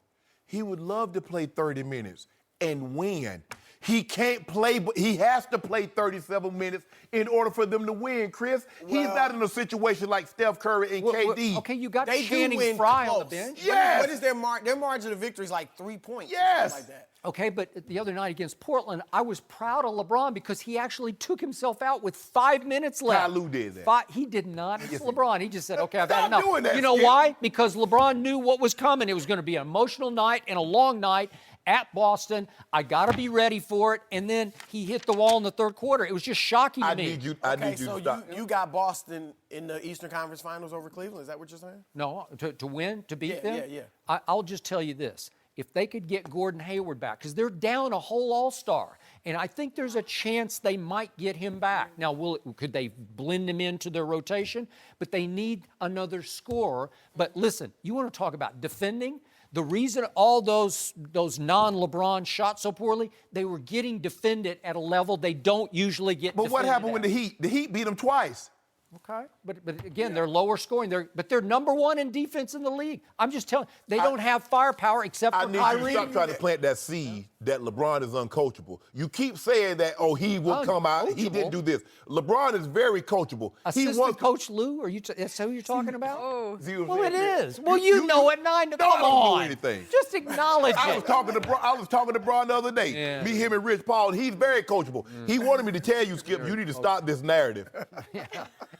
He would love to play 30 minutes and win. He can't play, but he has to play 37 minutes in order for them to win, Chris. He's not in a situation like Steph Curry and KD. Okay, you got They Channing do win Frye close. on the bench. Yes. What is their margin of victory is like 3 points. Yes. Something like that. Okay, but the other night against Portland, I was proud of LeBron because he actually took himself out with 5 minutes left. Ty Lue did that. He did not. It's LeBron. He just said, okay, I've had Stop enough. doing that, You know Skip. why? Because LeBron knew what was coming. It was going to be an emotional night and a long night at Boston. I got to be ready for it. And then he hit the wall in the third quarter. It was just shocking to I me. need you Okay, to so stop. you got Boston in the Eastern Conference Finals over Cleveland. Is that what you're saying? No, to win, to beat Yeah, them? yeah, yeah. I'll just tell you this. if they could get Gordon Hayward back, because they're down a whole all-star, and I think there's a chance they might get him back. Now, could they blend him into their rotation? But they need another scorer. But listen, you want to talk about defending? The reason all those non-LeBron shot so poorly, they were getting defended at a level they don't usually get defended But what happened at. when the Heat beat them twice? Okay, but again, they're lower scoring. But they're number one in defense in the league. I'm just telling you, they don't have firepower except for Kyrie. I need you to stop trying to plant that seed that LeBron is uncoachable. You keep saying that, he will come out. He didn't do this. LeBron is very coachable. Assistant Coach Lou? That's who you're talking about? Oh. Well, it is. Well, you know it. Come don't on. do anything. Just acknowledge it. I was talking to Bron the other day. Yeah. Me, him, and Rich Paul. He's very coachable. He wanted me to tell you, Skip, you need to stop this narrative.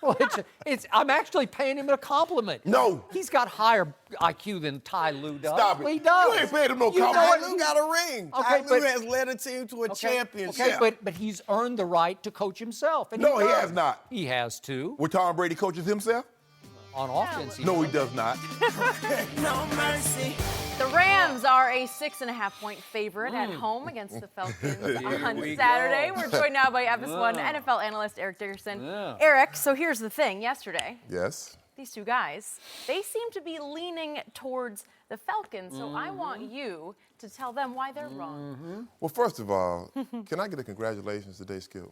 Well, I'm actually paying him a compliment. No. He's got higher IQ than Ty Lue does. Stop it. He does. You ain't paying him no You know compliment. Ty Lue got a ring. Okay, Ty Lue has led a team to a championship. Okay, but he's earned the right to coach himself. And No, he has not. He has too. Where Tom Brady coaches himself? On offense. No, he does not. No mercy. The Rams are a 6.5-point favorite at home against the Falcons on Saturday. We're joined now by FS1 NFL analyst Eric Dickerson. Eric, so here's the thing. Yesterday, Yes. these two guys, they seem to be leaning towards the Falcons, so I want you to tell them why they're wrong. Well, first of all, can I get a congratulations today, Skip?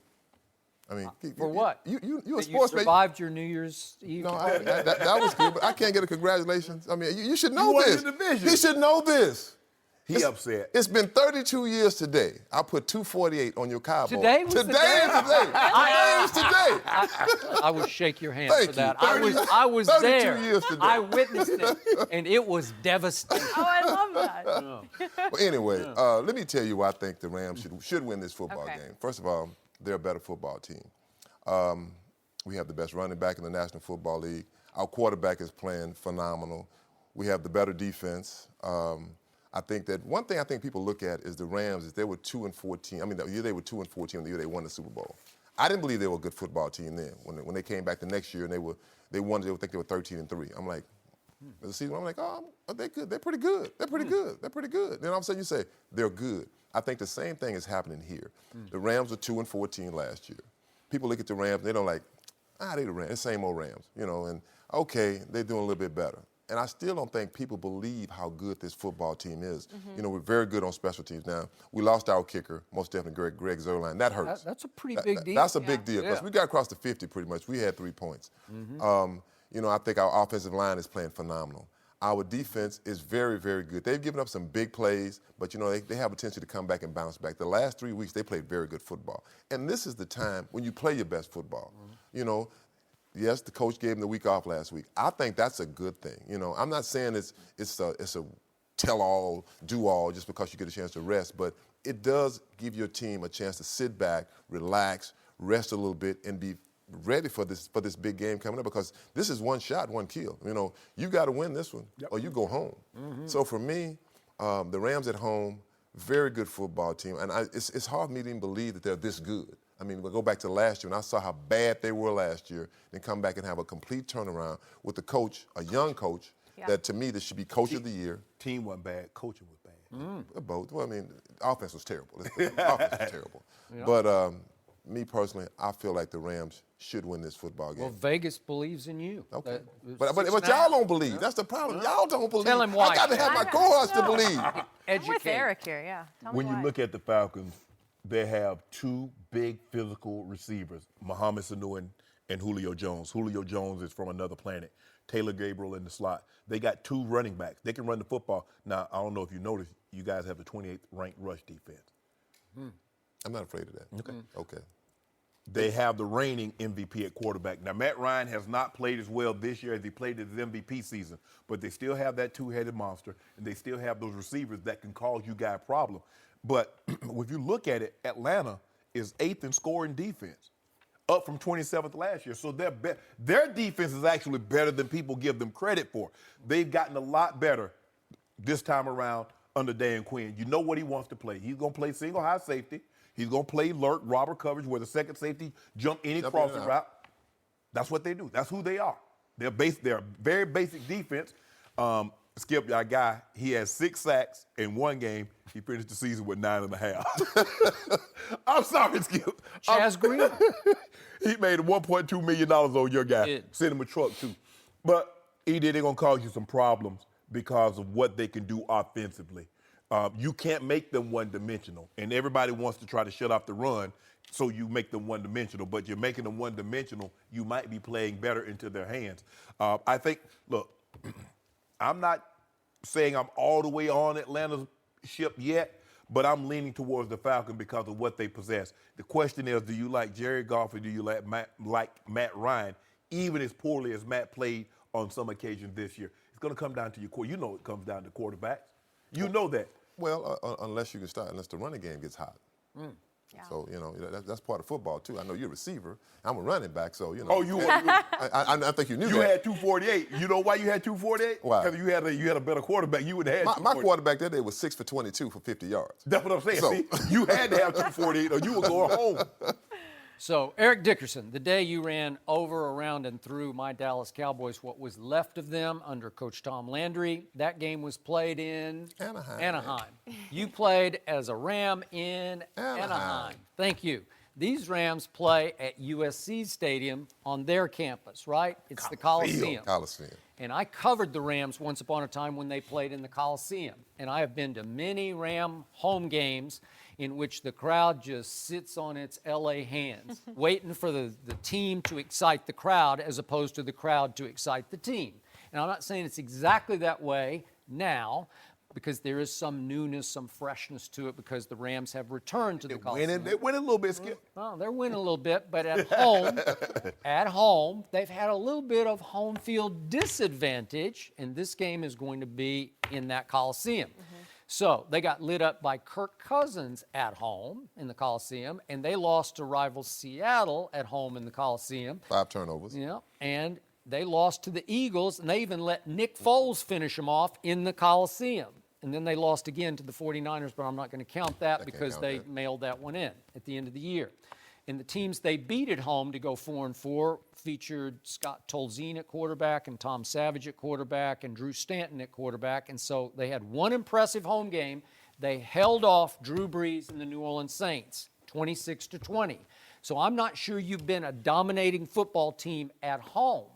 I mean, For what? You a You sportsman. survived your New Year's Eve. No, that was good, but I can't get a congratulations. I mean, you should know won this. the division. He should know this. He upset. It's been 32 years today. I put 248 on your Cowboys. Today was the today day? is today. Today is today. I would shake your hand Thank for that. you. I was 32 there. years today. I witnessed it, and it was devastating. Oh, I love that. Well, anyway, let me tell you why I think the Rams should win this football Okay. game. First of all, they're a better football team. We have the best running back in the National Football League. Our quarterback is playing phenomenal. We have the better defense. I think that one thing I think people look at is the Rams is they were 2-14. I mean, the year they were 2-14, the year they won the Super Bowl. I didn't believe they were a good football team then. When they came back the next year and they won, they were 13-3. I'm like, the season, I'm like, oh, they're good. They're pretty good. They're pretty good. They're pretty good. Then all of a sudden you say they're good. I think the same thing is happening here. The Rams were 2-14 last year. People look at the Rams, they don't like, they the Rams, the same old Rams, and okay, they're doing a little bit better. And I still don't think people believe how good this football team is. We're very good on special teams now. We lost our kicker, most definitely Greg Zuerlein. That hurts. That's a pretty big deal. That's a big deal because we got across the 50 pretty much. We had 3 points. I think our offensive line is playing phenomenal. Our defense is very, very good. They've given up some big plays, but, they have a tendency to come back and bounce back. The last 3 weeks, they played very good football. And this is the time when you play your best football. Yes, the coach gave him the week off last week. I think that's a good thing. I'm not saying it's a tell-all, do-all just because you get a chance to rest, but it does give your team a chance to sit back, relax, rest a little bit, and be ready for this big game coming up because this is one shot, one kill. You got to win this one or you go home. So for me, the Rams at home, very good football team, and it's hard for me to even believe that they're this good. I mean, we'll go back to last year, and I saw how bad they were last year, then come back and have a complete turnaround with a coach, a young coach, that to me, this should be coach of the year. Team wasn't bad, coaching was bad. Both. Well, I mean, offense was terrible. Offense was terrible. But me personally, I feel like the Rams should win this football game. Well, Vegas believes in you. Okay. But y'all don't believe. That's the problem. Y'all don't believe. Tell him why. I got to have my cohorts to believe. I'm with Eric here, Tell me When why. you look at the Falcons, they have 2 big physical receivers, Mohamed Sanu and Julio Jones. Julio Jones is from another planet. Taylor Gabriel in the slot. They got 2 running backs. They can run the football. Now, I don't know if you noticed, you guys have the 28th ranked rush defense. I'm not afraid of that. Okay. They have the reigning MVP at quarterback. Now, Matt Ryan has not played as well this year as he played his MVP season, but they still have that 2-headed monster, and they still have those receivers that can cause you guys problem. But if you look at it, Atlanta is 8th in scoring defense, up from 27th last year. So their defense is actually better than people give them credit for. They've gotten a lot better this time around under Dan Quinn. You know what he wants to play. He's going to play single high safety. He's going to play lurk, robber coverage, where the second safety jump any crossing route. That's what they do. That's who they are. They're a very basic defense. Skip, our guy, he has 6 sacks in one game. He finished the season with 9.5. I'm sorry, Skip. Chaz Green. He made $1.2 million on your guy. Send him a truck, too. But, they're going to cause you some problems because of what they can do offensively. You can't make them one-dimensional. And everybody wants to try to shut off the run, so you make them one-dimensional. But you're making them one-dimensional, you might be playing better into their hands. I think, look, I'm not saying I'm all the way on Atlanta's ship yet, but I'm leaning towards the Falcons because of what they possess. The question is, do you like Jerry Goff or do you like Matt Ryan, even as poorly as Matt played on some occasions this year? It's going to come down to your core. You know it comes down to quarterbacks. You know that. Well, unless the running game gets hot. Yeah. So, that's part of football, too. I know you're a receiver. I'm a running back, so, Oh, you I think you knew you that. had 248. You know why you had 248? Why? Because you had a better quarterback. You would have had My quarterback that day was 6 for 22 for 50 yards. That's what I'm saying. So. See, you had to have 248 or you were going home. So, Eric Dickerson, the day you ran over, around, and through my Dallas Cowboys, what was left of them under Coach Tom Landry, that game was played in Anaheim. You played as a Ram in Anaheim. Thank you. These Rams play at USC Stadium on their campus, right? It's the Coliseum. And I covered the Rams once upon a time when they played in the Coliseum. And I have been to many Ram home games in which the crowd just sits on its LA hands, waiting for the team to excite the crowd as opposed to the crowd to excite the team. And I'm not saying it's exactly that way now, because there is some newness, some freshness to it, because the Rams have returned to the Coliseum. They're winning a little bit, Skip. Well, they're winning a little bit, but at home, they've had a little bit of home field disadvantage, and this game is going to be in that Coliseum. So they got lit up by Kirk Cousins at home in the Coliseum, and they lost to rival Seattle at home in the Coliseum. 5 turnovers. Yeah, and they lost to the Eagles, and they even let Nick Foles finish them off in the Coliseum. And then they lost again to the 49ers, but I'm not going to count that because they mailed that one in at the end of the year. And the teams they beat at home to go 4-4 featured Scott Tolzien at quarterback and Tom Savage at quarterback and Drew Stanton at quarterback. And so they had one impressive home game. They held off Drew Brees and the New Orleans Saints, 26-20. So I'm not sure you've been a dominating football team at home.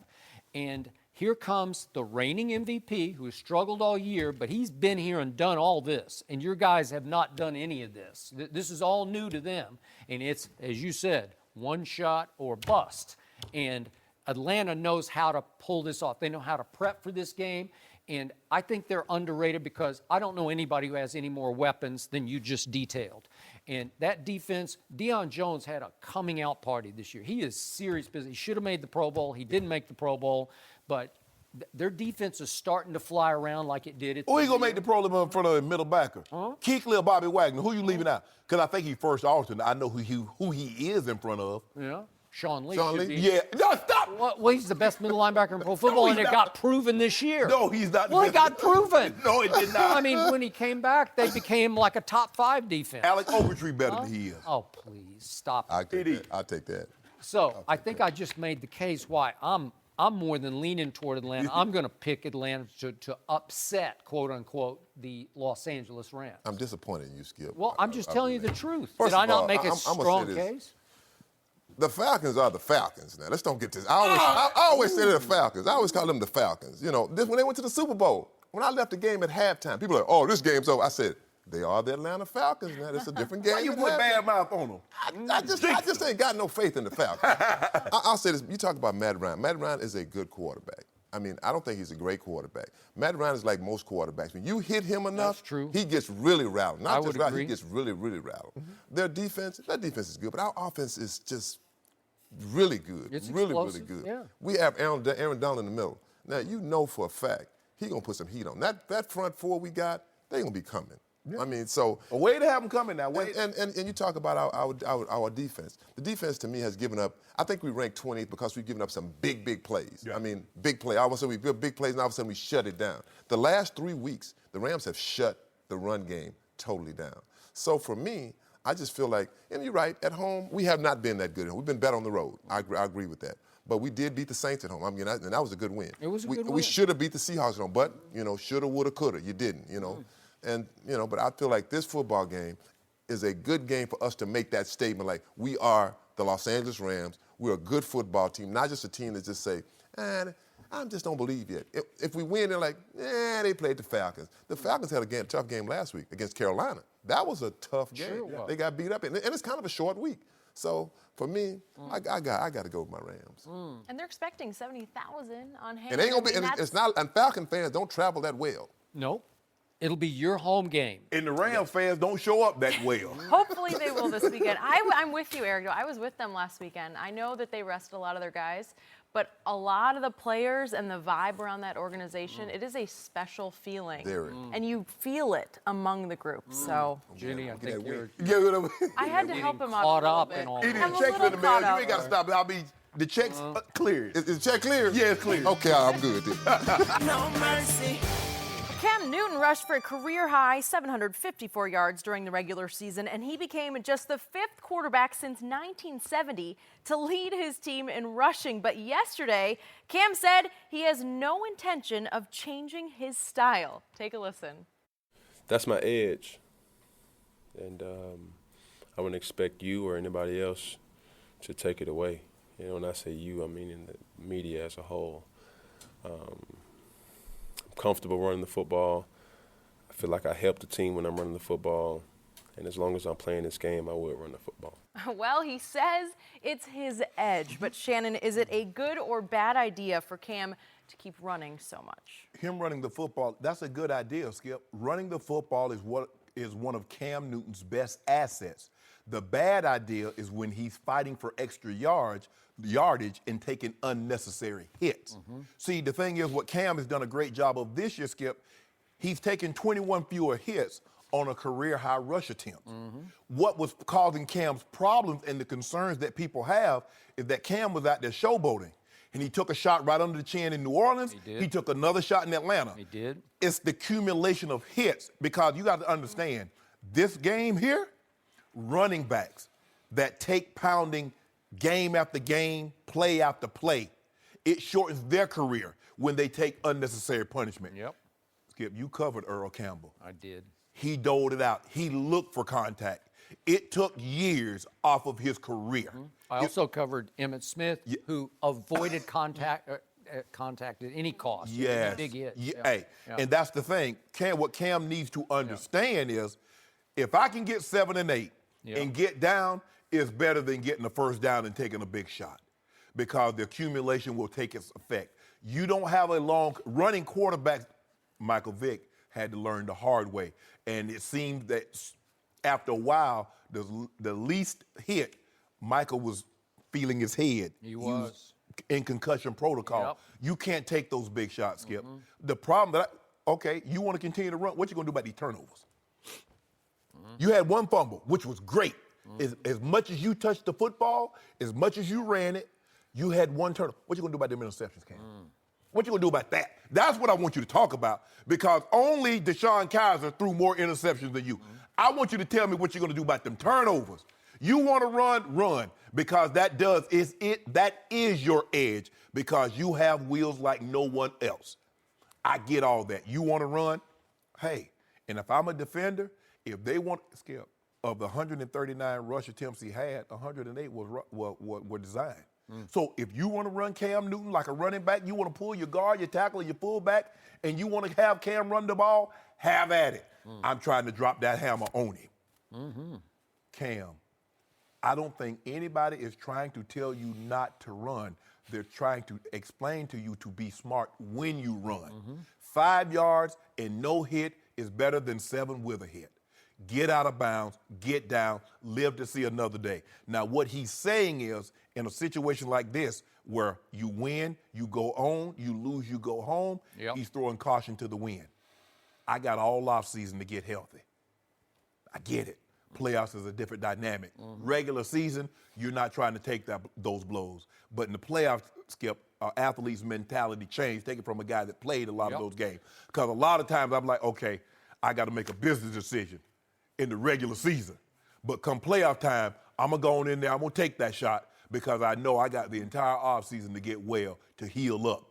And here comes the reigning MVP who has struggled all year, but he's been here and done all this. And your guys have not done any of this. This is all new to them. And it's, as you said, one shot or bust. And Atlanta knows how to pull this off. They know how to prep for this game. And I think they're underrated because I don't know anybody who has any more weapons than you just detailed. And that defense, Deion Jones had a coming out party this year. He is serious business. He should have made the Pro Bowl. He didn't make the Pro Bowl. But their defense is starting to fly around like it did. Who you going to make the Pro Bowl in front of a middle backer? Kuechly or Bobby Wagner? Who you leaving out? Because I think he first alternate. I know who he is in front of. Yeah. Sean Lee. Sean Lee? Yeah. No, stop. Well, he's the best middle linebacker in pro football, and it got proven this year. No, he's not. Well, it got proven. No, it did not. I mean, when he came back, they became like a top 5 defense. Alec Ogletree better than he is. Oh, please, stop. I'll take that. So I think I just made the case why I'm more than leaning toward Atlanta. I'm going to pick Atlanta to upset, quote unquote, the Los Angeles Rams. I'm disappointed in you, Skip. Well, I'm just telling you the truth. First Did I of not all, make a I'm strong gonna say this. case? The Falcons are the Falcons. Now, let's don't get this. I always say they're the Falcons. I always call them the Falcons. You know, when they went to the Super Bowl, when I left the game at halftime, people are like, oh, this game's over. I said, they are the Atlanta Falcons now. It's a different game. Why you put bad mouth on them? I just ain't got no faith in the Falcons. I'll say this. You talk about Matt Ryan. Matt Ryan is a good quarterback. I mean, I don't think he's a great quarterback. Matt Ryan is like most quarterbacks. When you hit him enough, that's true. He gets really rattled. Not I just would rattled, agree. he gets really, really rattled. Their defense is good, but our offense is just really good. It's really, explosive, really good. yeah. We have Aaron Donald in the middle. Now, you know for a fact he's going to put some heat on. That front four we got, they're going to be coming. Yeah. I mean, so a way to have them coming now. And you talk about our defense. The defense to me has given up. I think we ranked 20th because we've given up some big plays. Yeah. I mean, big play. All of a sudden we built big plays, and all of a sudden we shut it down. The last 3 weeks, the Rams have shut the run game totally down. So for me, I just feel like, and you're right, at home we have not been that good. We've been better on the road. I agree with that. but we did beat the Saints at home. I mean, and that was a good win. It was a good We win. should have beat the Seahawks at home, but, shoulda, woulda, coulda. You didn't, And, but I feel like this football game is a good game for us to make that statement like, we are the Los Angeles Rams. We're a good football team, not just a team that just say, I just don't believe yet. If we win, they're like, they played the Falcons. The Falcons had a tough game last week against Carolina. That was a tough game. Sure was. They got beat up, and it's kind of a short week. So for me, I got to go with my Rams. And they're expecting 70,000 on hand. And ain't gonna be. And it's not. And Falcon fans don't travel that well. Nope. It'll be your home game. And the Rams fans don't show up that well. Hopefully they will this weekend. I'm with you, Eric. I was with them last weekend. I know that they rested a lot of their guys, but a lot of the players and the vibe around that organization, it is a special feeling. Very. And you feel it among the group. So Jenny, I think you're I had to help him out caught a little up bit. in all He this. didn't check for the mail. You ain't got to stop it. I'll be the check's cleared. Is the check clear? Yeah, it's clear. Okay, I'm good then. No mercy. Cam Newton rushed for a career-high 754 yards during the regular season, and he became just the 5th quarterback since 1970 to lead his team in rushing. But yesterday, Cam said he has no intention of changing his style. Take a listen. That's my edge, and I wouldn't expect you or anybody else to take it away. When I say you, I mean in the media as a whole. Comfortable running the football. I feel like I help the team when I'm running the football. And as long as I'm playing this game, I will run the football. Well, he says it's his edge. But Shannon, is it a good or bad idea for Cam to keep running so much? Him running the football, that's a good idea, Skip. Running the football is one of Cam Newton's best assets. The bad idea is when he's fighting for extra yardage and taking unnecessary hits. See, the thing is, what Cam has done a great job of this year, Skip, he's taken 21 fewer hits on a career-high rush attempt. What was causing Cam's problems and the concerns that people have is that Cam was out there showboating. And he took a shot right under the chin in New Orleans. He took another shot in Atlanta. He did. It's the accumulation of hits, because you got to understand, this game here, running backs that take pounding game after game, play after play, it shortens their career when they take unnecessary punishment. Yep. Skip, you covered Earl Campbell. I did. He doled it out. He looked for contact. It took years off of his career. I also covered Emmitt Smith, who avoided contact at any cost. Yes. Big hit. Hey, and that's the thing. What Cam needs to understand is, if I can get 7 and 8 and get down, it's better than getting the first down and taking a big shot, because the accumulation will take its effect. You don't have a long running quarterback. Michael Vick had to learn the hard way, and it seemed that after a while, the least hit, Michael was feeling his head. He was in concussion protocol. Yep. You can't take those big shots, Skip. The problem you want to continue to run, what you going to do about these turnovers? You had one fumble, which was great. As much as you touched the football, as much as you ran it, you had one turnover. What you going to do about them interceptions, Cam? What you going to do about that? That's what I want you to talk about, because only Deshaun Kaiser threw more interceptions than you. I want you to tell me what you're going to do about them turnovers. You want to run, because that is your edge, because you have wheels like no one else. I get all that. You want to run? Hey, and if I'm a defender, if they want, Skip, of the 139 rush attempts he had, 108 were designed. So if you want to run Cam Newton like a running back, you want to pull your guard, your tackle, your fullback, and you want to have Cam run the ball, have at it. I'm trying to drop that hammer on him. Cam, I don't think anybody is trying to tell you not to run. They're trying to explain to you to be smart when you run. 5 yards and no hit is better than 7 with a hit. Get out of bounds, get down, live to see another day. Now, what he's saying is, in a situation like this, where you win, you go on, you lose, you go home, he's throwing caution to the wind. I got all offseason to get healthy. I get it. Playoffs is a different dynamic. Regular season, you're not trying to take those blows. But in the playoffs, Skip, athlete's mentality changed. Take it from a guy that played a lot of those games. Because a lot of times I'm like, okay, I got to make a business decision in the regular season. But come playoff time, I'm going to go in there, I'm going to take that shot, because I know I got the entire offseason to get well, to heal up.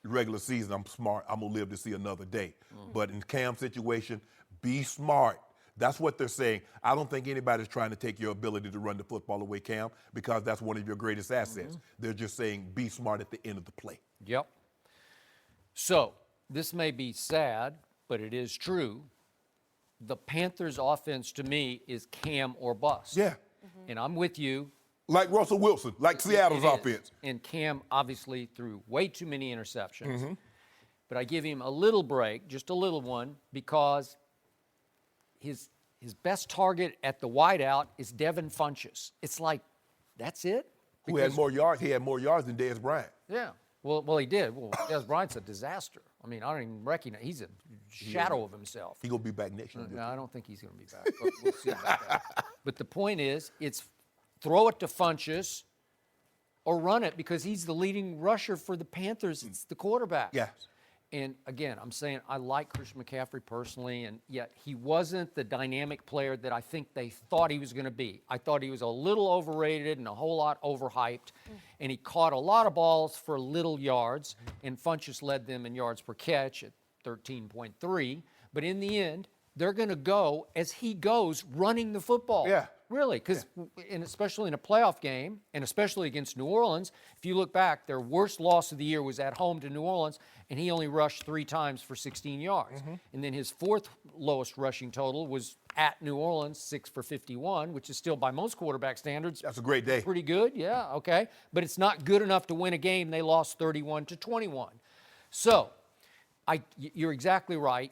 Regular season, I'm smart. I'm going to live to see another day. But in Cam's situation, be smart. That's what they're saying. I don't think anybody's trying to take your ability to run the football away, Cam, because that's one of your greatest assets. They're just saying be smart at the end of the play. Yep. So, this may be sad, but it is true. The Panthers' offense, to me, is Cam or bust. Yeah. And I'm with you. Like Russell Wilson, like Seattle's offense. And Cam obviously threw way too many interceptions. But I give him a little break, just a little one, because his best target at the wideout is Devin Funchess. It's like, that's it? Who had more yards? He had more yards than Dez Bryant. Yeah. Well, he did. Well, Dez Bryant's a disaster. I mean, I don't even recognize. He's a shadow of himself. He's going to be back next year. No, I don't think he's going to be back. But we'll see about that. But the point is, it's throw it to Funchess or run it, because he's the leading rusher for the Panthers. It's the quarterback. Yes. And again, I'm saying I like Christian McCaffrey personally, and yet he wasn't the dynamic player that I think they thought he was going to be. I thought he was a little overrated and a whole lot overhyped, and he caught a lot of balls for little yards, and Funchess led them in yards per catch at 13.3. But in the end, they're going to go as he goes running the football. Yeah. Really, because especially in a playoff game, and especially against New Orleans, if you look back, their worst loss of the year was at home to New Orleans, and he only rushed 3 times for 16 yards. And then his 4th lowest rushing total was at New Orleans, 6 for 51, which is still by most quarterback standards. That's a great day. Pretty good, yeah, okay. But it's not good enough to win a game. They lost 31-21. So, you're exactly right.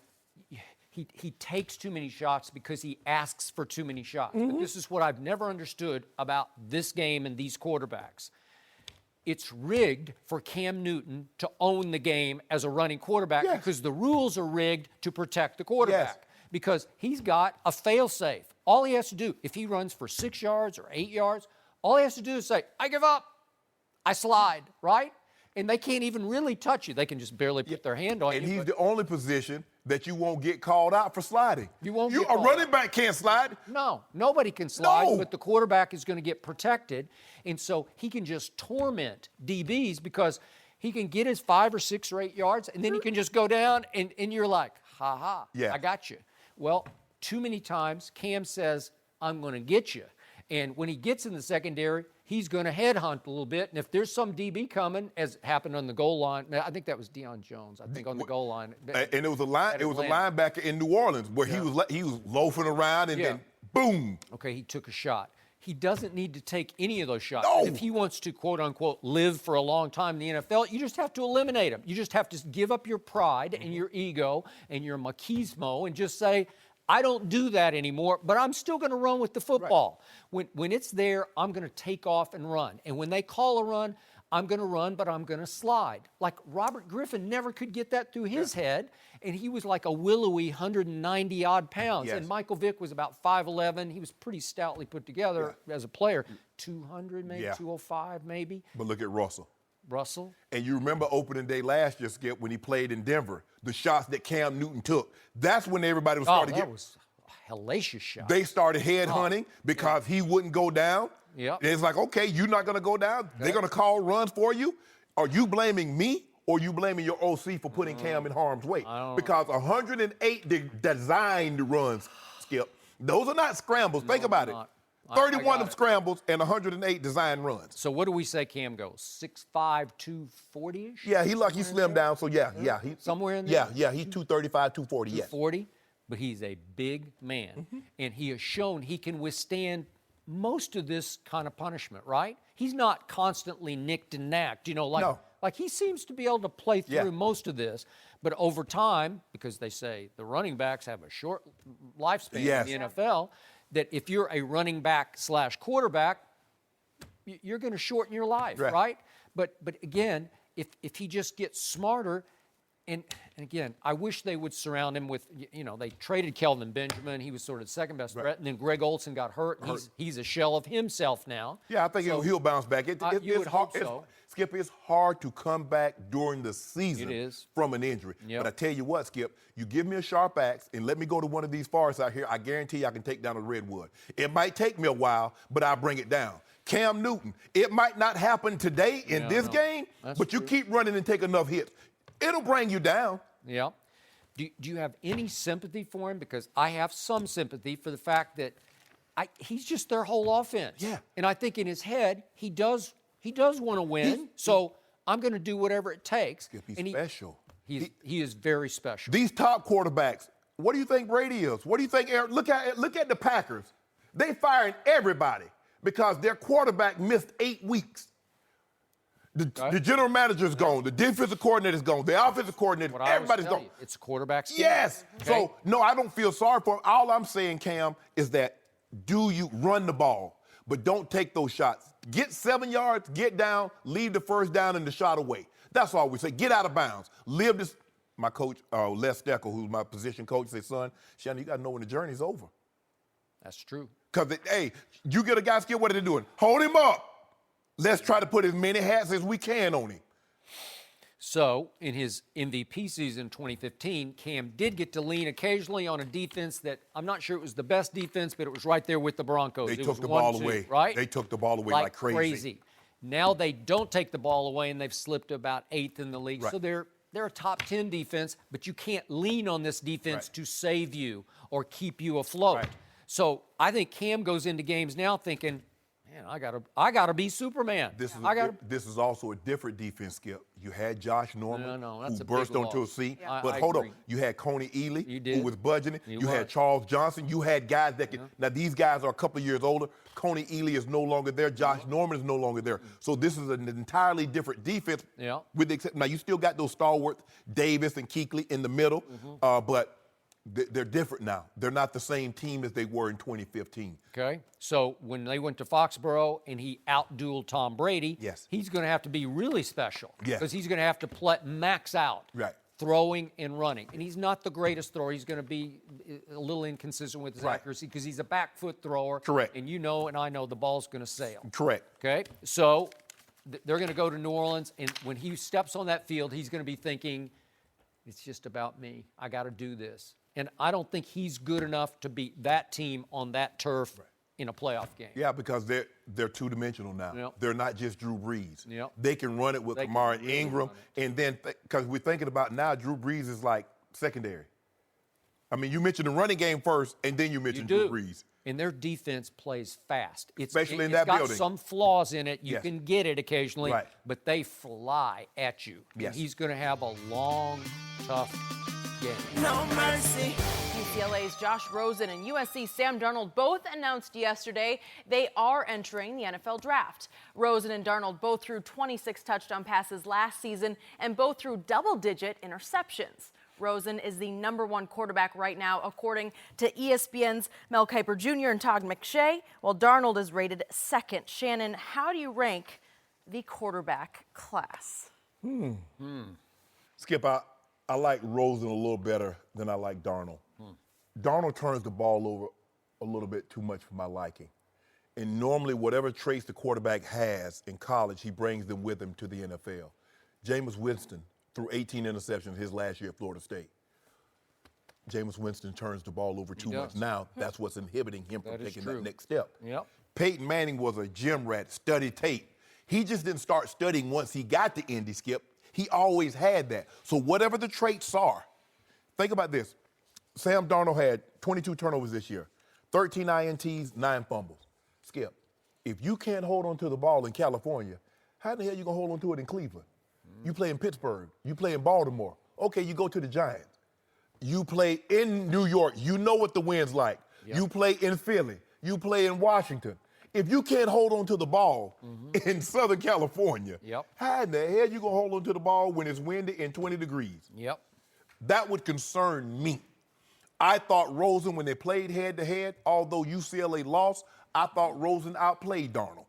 He takes too many shots because he asks for too many shots. But this is what I've never understood about this game and these quarterbacks. It's rigged for Cam Newton to own the game as a running quarterback because the rules are rigged to protect the quarterback. Because he's got a fail-safe. All he has to do, if he runs for 6 yards or 8 yards, all he has to do is say, I give up, I slide, right? And they can't even really touch you. They can just barely put their hand on you. And he's the only position that you won't get called out for sliding. You won't You get a called running out. back can't slide. No, nobody can slide, No. but the quarterback is going to get protected. And so he can just torment DBs because he can get his 5 or 6 or 8 yards, and then he can just go down, and you're like, ha-ha, I got you. Well, too many times Cam says, I'm going to get you. And when he gets in the secondary, he's going to headhunt a little bit. And if there's some DB coming, as happened on the goal line, I think that was Deion Jones, I think, on the goal line. And it was a linebacker in New Orleans where he was loafing around and then boom. Okay, he took a shot. He doesn't need to take any of those shots. No. If he wants to, quote unquote, live for a long time in the NFL, you just have to eliminate him. You just have to give up your pride and your ego and your machismo and just say, I don't do that anymore, but I'm still going to run with the football. Right. When it's there, I'm going to take off and run. And when they call a run, I'm going to run, but I'm going to slide. Like Robert Griffin never could get that through his head, and he was like a willowy 190-odd pounds. And Michael Vick was about 5'11". He was pretty stoutly put together as a player. 200 maybe, 205 maybe. But look at Russell. And you remember opening day last year, Skip, when he played in Denver, the shots that Cam Newton took. That's when everybody was starting to get. That was a hellacious shot. They started head hunting because he wouldn't go down. Yep. And it's like, okay, you're not going to go down. They're going to call runs for you. Are you blaming me or are you blaming your OC for putting Cam in harm's way? Because 108 designed runs, Skip, those are not scrambles. Think about it. 31 of scrambles and 108 design runs. So what do we say Cam goes? 6'5", 240-ish? Yeah, he slimmed down, so yeah. Somewhere in there? Yeah, he's 235, 240, 240, but he's a big man. And he has shown he can withstand most of this kind of punishment, right? He's not constantly nicked and nacked, like he seems to be able to play through most of this. But over time, because they say the running backs have a short lifespan in the NFL, that if you're a running back / quarterback, you're going to shorten your life, right? But again, if he just gets smarter, And again, I wish they would surround him with, they traded Kelvin Benjamin. He was sort of the second best threat. And then Greg Olsen got hurt. He's a shell of himself now. Yeah, I think he'll bounce back. You would hope so. Skip, it's hard to come back during the season from an injury. Yep. But I tell you what, Skip, you give me a sharp axe and let me go to one of these forests out here, I guarantee you I can take down a redwood. It might take me a while, but I'll bring it down. Cam Newton, it might not happen today in this game, but you keep running and take enough hits. It'll bring you down. Yeah. Do you have any sympathy for him? Because I have some sympathy for the fact that he's just their whole offense. Yeah. And I think in his head, he does want to win. So I'm going to do whatever it takes. Skip, he's special. He is very special. These top quarterbacks, what do you think Brady is? What do you think Aaron? Look at the Packers. They firing everybody because their quarterback missed 8 weeks. The general manager's gone. The defensive coordinator's gone. The offensive coordinator, everybody's gone. It's quarterback scheme. Yes. Okay. So, no, I don't feel sorry for him. All I'm saying, Cam, is that do you run the ball, but don't take those shots. Get 7 yards, get down, leave the first down and the shot away. That's all we say. Get out of bounds. Live this. My coach, Les Steckel, who's my position coach, said, son, Shannon, you got to know when the journey's over. That's true. Because, hey, you get a guy skilled, what are they doing? Hold him up. Let's try to put as many hats as we can on him. So, in his MVP season 2015, Cam did get to lean occasionally on a defense that I'm not sure it was the best defense, but it was right there with the Broncos. They it took was the 1-2, ball away. Right? They took the ball away like crazy. Now they don't take the ball away, and they've slipped about 8th in the league. Right. So they're a top 10 defense, but you can't lean on this defense to save you or keep you afloat. Right. So I think Cam goes into games now thinking, man, I gotta be Superman. This is also a different defense, Skip. You had Josh Norman, that's who a burst big onto a loss. seat. Yeah. But I hold agree. on. You had Coney Ely, who was budgeting. You had was. Charles Johnson. You had guys that could. Now, these guys are a couple of years older. Coney Ely is no longer there. Josh Norman is no longer there. So this is an entirely different defense. Yeah. With the exception, now, you still got those stalwarts, Davis and Kuechly in the middle, but they're different now. They're not the same team as they were in 2015. Okay. So when they went to Foxborough and he outdueled Tom Brady, he's going to have to be really special. Because he's going to have to max out. Right. Throwing and running. And he's not the greatest thrower. He's going to be a little inconsistent with his accuracy because he's a back foot thrower. Correct. And you know and I know the ball's going to sail. Correct. Okay. So they're going to go to New Orleans, and when he steps on that field, he's going to be thinking, it's just about me. I got to do this. And I don't think he's good enough to beat that team on that turf in a playoff game. Yeah, because they're two-dimensional now. Yep. They're not just Drew Brees. Yep. They can run it with Kamara and Ingram. And then, because we're thinking about now, Drew Brees is like secondary. I mean, you mentioned the running game first, and then you mentioned Drew Brees. And their defense plays fast. Especially in that building. It's got some flaws in it. You can get it occasionally, Right. but they fly at you. Yes. And he's going to have a long, tough game. No mercy. UCLA's Josh Rosen and USC's Sam Darnold both announced yesterday they are entering the NFL draft. Rosen and Darnold both threw 26 touchdown passes last season and both threw double-digit interceptions. Rosen is the #1 quarterback right now, according to ESPN's Mel Kiper Jr. and Todd McShay, while Darnold is rated 2nd. Shannon, how do you rank the quarterback class? Skip, I like Rosen a little better than I like Darnold. Darnold turns the ball over a little bit too much for my liking. And normally, whatever traits the quarterback has in college, he brings them with him to the NFL. Jameis Winston threw 18 interceptions his last year at Florida State. Jameis Winston turns the ball over too much. Now, that's what's inhibiting him from taking that next step. Yep. Peyton Manning was a gym rat, studied tape. He just didn't start studying once he got to Indy, Skip. He always had that. So whatever the traits are, think about this. Sam Darnold had 22 turnovers this year, 13 INTs, 9 fumbles. Skip, if you can't hold on to the ball in California, how the hell are you going to hold on to it in Cleveland? You play in Pittsburgh. You play in Baltimore. Okay, you go to the Giants. You play in New York. You know what the wind's like. Yep. You play in Philly. You play in Washington. If you can't hold on to the ball in Southern California, how in the hell are you going to hold on to the ball when it's windy and 20 degrees? Yep. That would concern me. I thought Rosen, when they played head-to-head, although UCLA lost, I thought Rosen outplayed Darnold.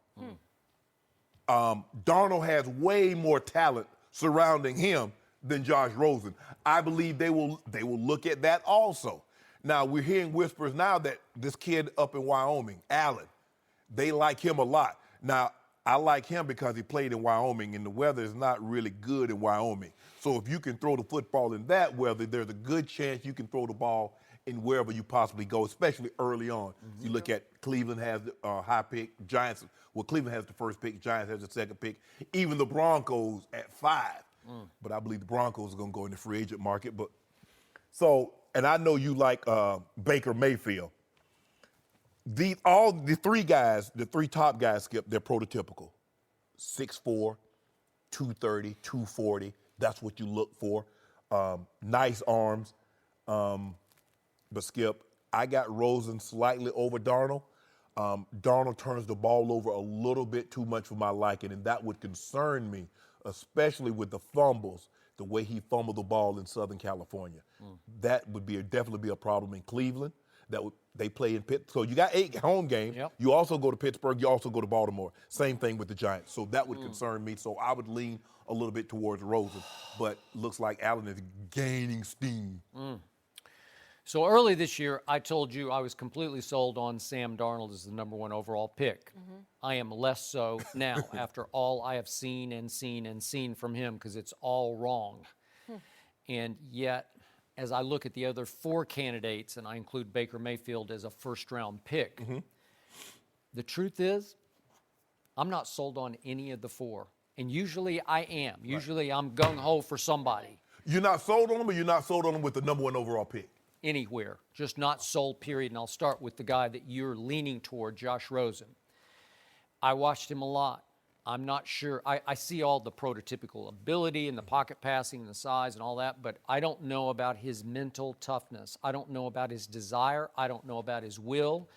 Darnold has way more talent surrounding him than Josh Rosen. I believe they will look at that also. Now, we're hearing whispers now that this kid up in Wyoming, Allen, they like him a lot. Now, I like him because he played in Wyoming, and the weather is not really good in Wyoming. So if you can throw the football in that weather, there's a good chance you can throw the ball in wherever you possibly go, especially early on. You look at Cleveland has the high pick, Giants. Well, Cleveland has the first pick, Giants has the second pick. Even the Broncos at 5. But I believe the Broncos are going to go in the free agent market. But so, and I know you like Baker Mayfield. All the three guys, the three top guys, Skip, they're prototypical. 6'4", 230, 240. That's what you look for. Nice arms. But, Skip, I got Rosen slightly over Darnold. Darnold turns the ball over a little bit too much for my liking, and that would concern me, especially with the fumbles, the way he fumbled the ball in Southern California. That would definitely be a problem in Cleveland. They play in Pitt. So you got 8 home games. Yep. You also go to Pittsburgh. You also go to Baltimore. Same thing with the Giants. So that would concern me. So I would lean a little bit towards Rosen. But looks like Allen is gaining steam. So early this year, I told you I was completely sold on Sam Darnold as the number 1 overall pick. I am less so now after all I have seen and seen and seen from him because it's all wrong. And yet, as I look at the other 4 candidates, and I include Baker Mayfield as a first-round pick, the truth is I'm not sold on any of the 4. And usually I am. Usually I'm gung-ho for somebody. You're not sold on him, or you're not sold on him with the number 1 overall pick? Anywhere. Just not sold, period. And I'll start with the guy that you're leaning toward, Josh Rosen. I watched him a lot. I'm not sure. I see all the prototypical ability and the pocket passing and the size and all that, but I don't know about his mental toughness. I don't know about his desire. I don't know about his will.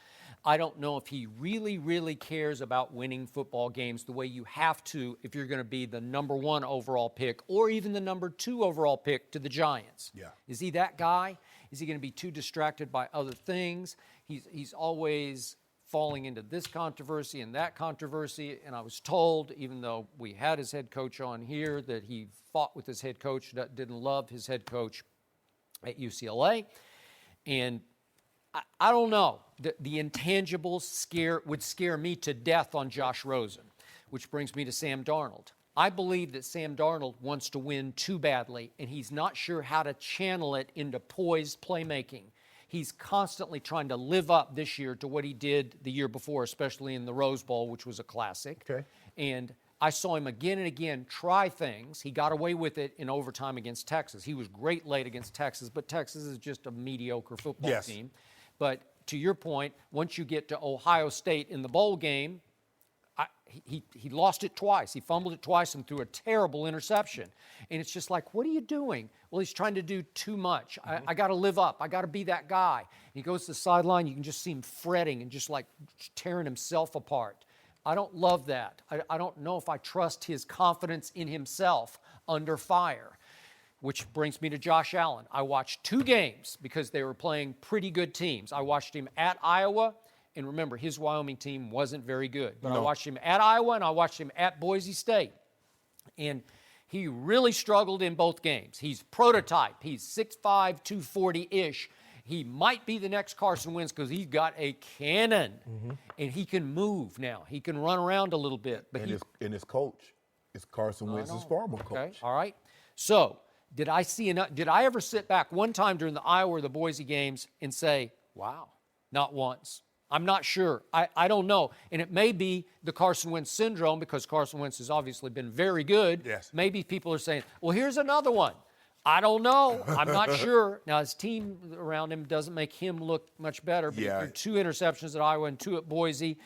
I don't know if he really, really cares about winning football games the way you have to if you're going to be the number 1 overall pick or even the number 2 overall pick to the Giants. Yeah. Is he that guy? Is he going to be too distracted by other things? He's always falling into this controversy and that controversy. And I was told, even though we had his head coach on here, that he fought with his head coach, that didn't love his head coach at UCLA. And I don't know. The intangibles would scare me to death on Josh Rosen, which brings me to Sam Darnold. I believe that Sam Darnold wants to win too badly, and he's not sure how to channel it into poised playmaking. He's constantly trying to live up this year to what he did the year before, especially in the Rose Bowl, which was a classic. Okay. And I saw him again and again try things. He got away with it in overtime against Texas. He was great late against Texas, but Texas is just a mediocre football team. But to your point, once you get to Ohio State in the bowl game, he lost it twice. He fumbled it twice and threw a terrible interception. And it's just like, what are you doing? Well, he's trying to do too much. I got to live up. I got to be that guy. And he goes to the sideline. You can just see him fretting and just like tearing himself apart. I don't love that. I don't know if I trust his confidence in himself under fire. Which brings me to Josh Allen. I watched 2 games because they were playing pretty good teams. I watched him at Iowa. And remember, his Wyoming team wasn't very good. But I watched him at Iowa and I watched him at Boise State. And he really struggled in both games. He's prototype. He's 6'5", 240-ish. He might be the next Carson Wentz because he's got a cannon. And he can move now. He can run around a little bit. But his coach is Carson Wentz's former coach. Okay, all right. So did I ever sit back one time during the Iowa or the Boise games and say, wow, not once? I'm not sure. I don't know. And it may be the Carson Wentz syndrome because Carson Wentz has obviously been very good. Yes. Maybe people are saying, well, here's another one. I don't know. I'm not sure. Now, his team around him doesn't make him look much better. But he threw 2 interceptions at Iowa and 2 at Boise.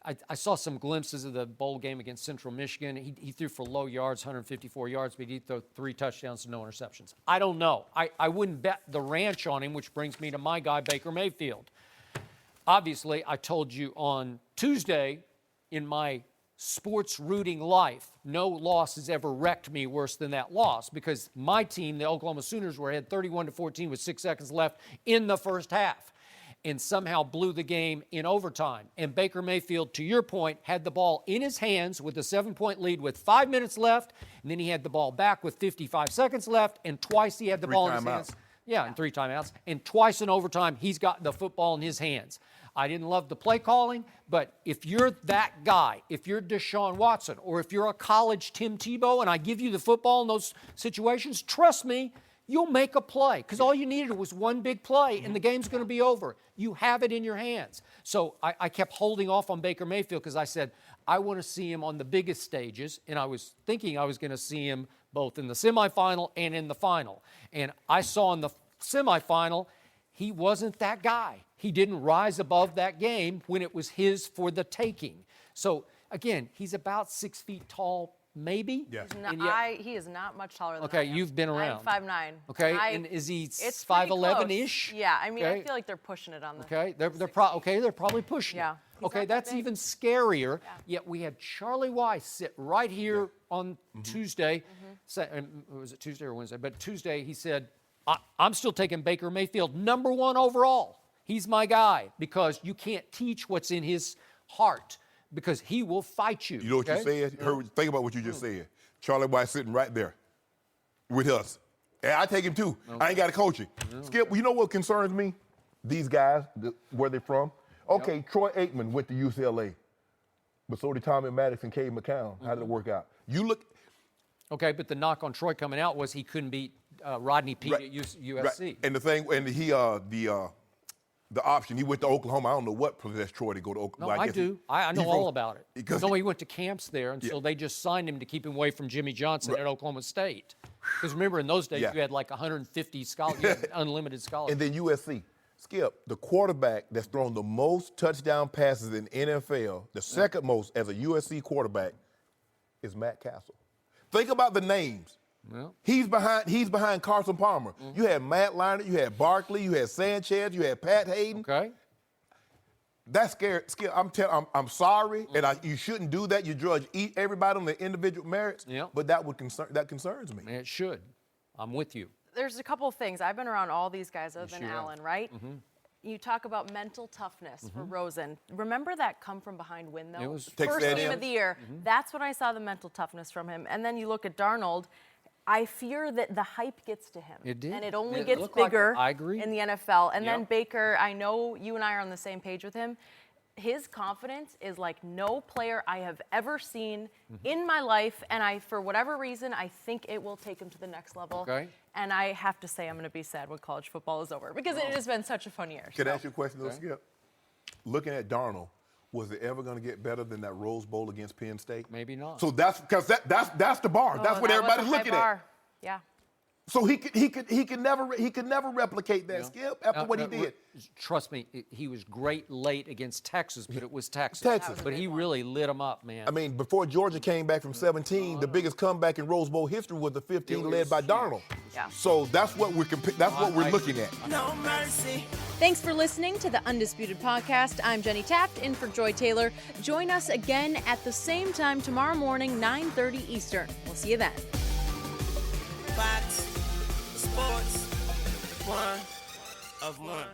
I saw some glimpses of the bowl game against Central Michigan. He threw for low yards, 154 yards, but he threw 3 touchdowns and no interceptions. I don't know. I wouldn't bet the ranch on him, which brings me to my guy, Baker Mayfield. Obviously, I told you on Tuesday in my sports rooting life, no loss has ever wrecked me worse than that loss because my team, the Oklahoma Sooners, were ahead 31-14 with 6 seconds left in the first half. and somehow blew the game in overtime. And Baker Mayfield, to your point, had the ball in his hands with a 7-point lead with 5 minutes left, and then he had the ball back with 55 seconds left, and twice he had the ball in his hands. Yeah, and 3 timeouts. And twice in overtime, he's got the football in his hands. I didn't love the play calling, but if you're that guy, if you're Deshaun Watson, or if you're a college Tim Tebow, and I give you the football in those situations, trust me, you'll make a play, because all you needed was one big play, and the game's going to be over. You have it in your hands. So I kept holding off on Baker Mayfield because I said, I want to see him on the biggest stages, and I was thinking I was going to see him both in the semifinal and in the final. And I saw in the semifinal, he wasn't that guy. He didn't rise above that game when it was his for the taking. So, again, he's about 6 feet tall, maybe. Yes. He is not much taller than I Okay, am. you've been around. I'm 5'9". Okay, and is he It's 5'11"-ish? Yeah, I mean, Okay. I feel like they're pushing it on the. Okay, they're probably pushing Yeah. it. He's Okay, not that that's big. even scarier. Yet we had Charlie Weiss sit right here on Tuesday. Was it Tuesday or Wednesday? But Tuesday he said, I'm still taking Baker Mayfield #1 overall. He's my guy because you can't teach what's in his heart because he will fight you. You know what you okay? said? Think about what you just said. Charlie White sitting right there with us. And I take him too. I ain't got to coach him. Skip, you know what concerns me? These guys, where they from? Okay, Troy Aikman went to UCLA. But so did Tommy Maddox and Cade McCown. How did it work out? You look. Okay, but the knock on Troy coming out was he couldn't beat Rodney Peete at USC. Right. And the thing, and the option, he went to Oklahoma. I don't know what possessed Troy to go to Oklahoma. No, I do. I know all about it. Because he went to camps there, and so they just signed him to keep him away from Jimmy Johnson at Oklahoma State. Because remember, in those days, you had like 150 scholars, you had unlimited scholars. And then USC. Skip, the quarterback that's thrown the most touchdown passes in NFL, the second most as a USC quarterback, is Matt Castle. Think about the names. Well, He's behind Carson Palmer. You had Matt Leinart, you had Barkley, you had Sanchez, you had Pat Hayden. Okay. That's scary. Skip, I'm sorry, and you shouldn't do that. You judge everybody on their individual merits. Yeah. But that concerns me. And it should. I'm with you. There's a couple of things. I've been around all these guys other than sure Allen, right? You talk about mental toughness for Rosen. Remember that come from behind win, though? It was Takes first that game in. of the year. That's when I saw the mental toughness from him. And then you look at Darnold. I fear that the hype gets to him. It did. And it only It gets looked like it. bigger I agree. in the NFL. And then Yep. Baker, I know you and I are on the same page with him. His confidence is like no player I have ever seen in my life. And for whatever reason, I think it will take him to the next level. Okay. And I have to say I'm going to be sad when college football is over because it has been such a fun year. Can I ask you a question, though, Skip? Looking at Darnold, was it ever going to get better than that Rose Bowl against Penn State? Maybe not. So that's because that's the bar. That's what everybody's looking at. Yeah. So he could never replicate that, Skip, after what he did. Trust me, he was great late against Texas, but it was Texas. Texas. But he really lit him up, man. I mean, before Georgia came back from 17, the biggest comeback in Rose Bowl history was the 15 led by Darnold. Yeah. So that's what we're looking at. No mercy. Thanks for listening to the Undisputed Podcast. I'm Jenny Taft, in for Joy Taylor. Join us again at the same time tomorrow morning, 9:30 Eastern. We'll see you then. Fox Sports 1 of 1.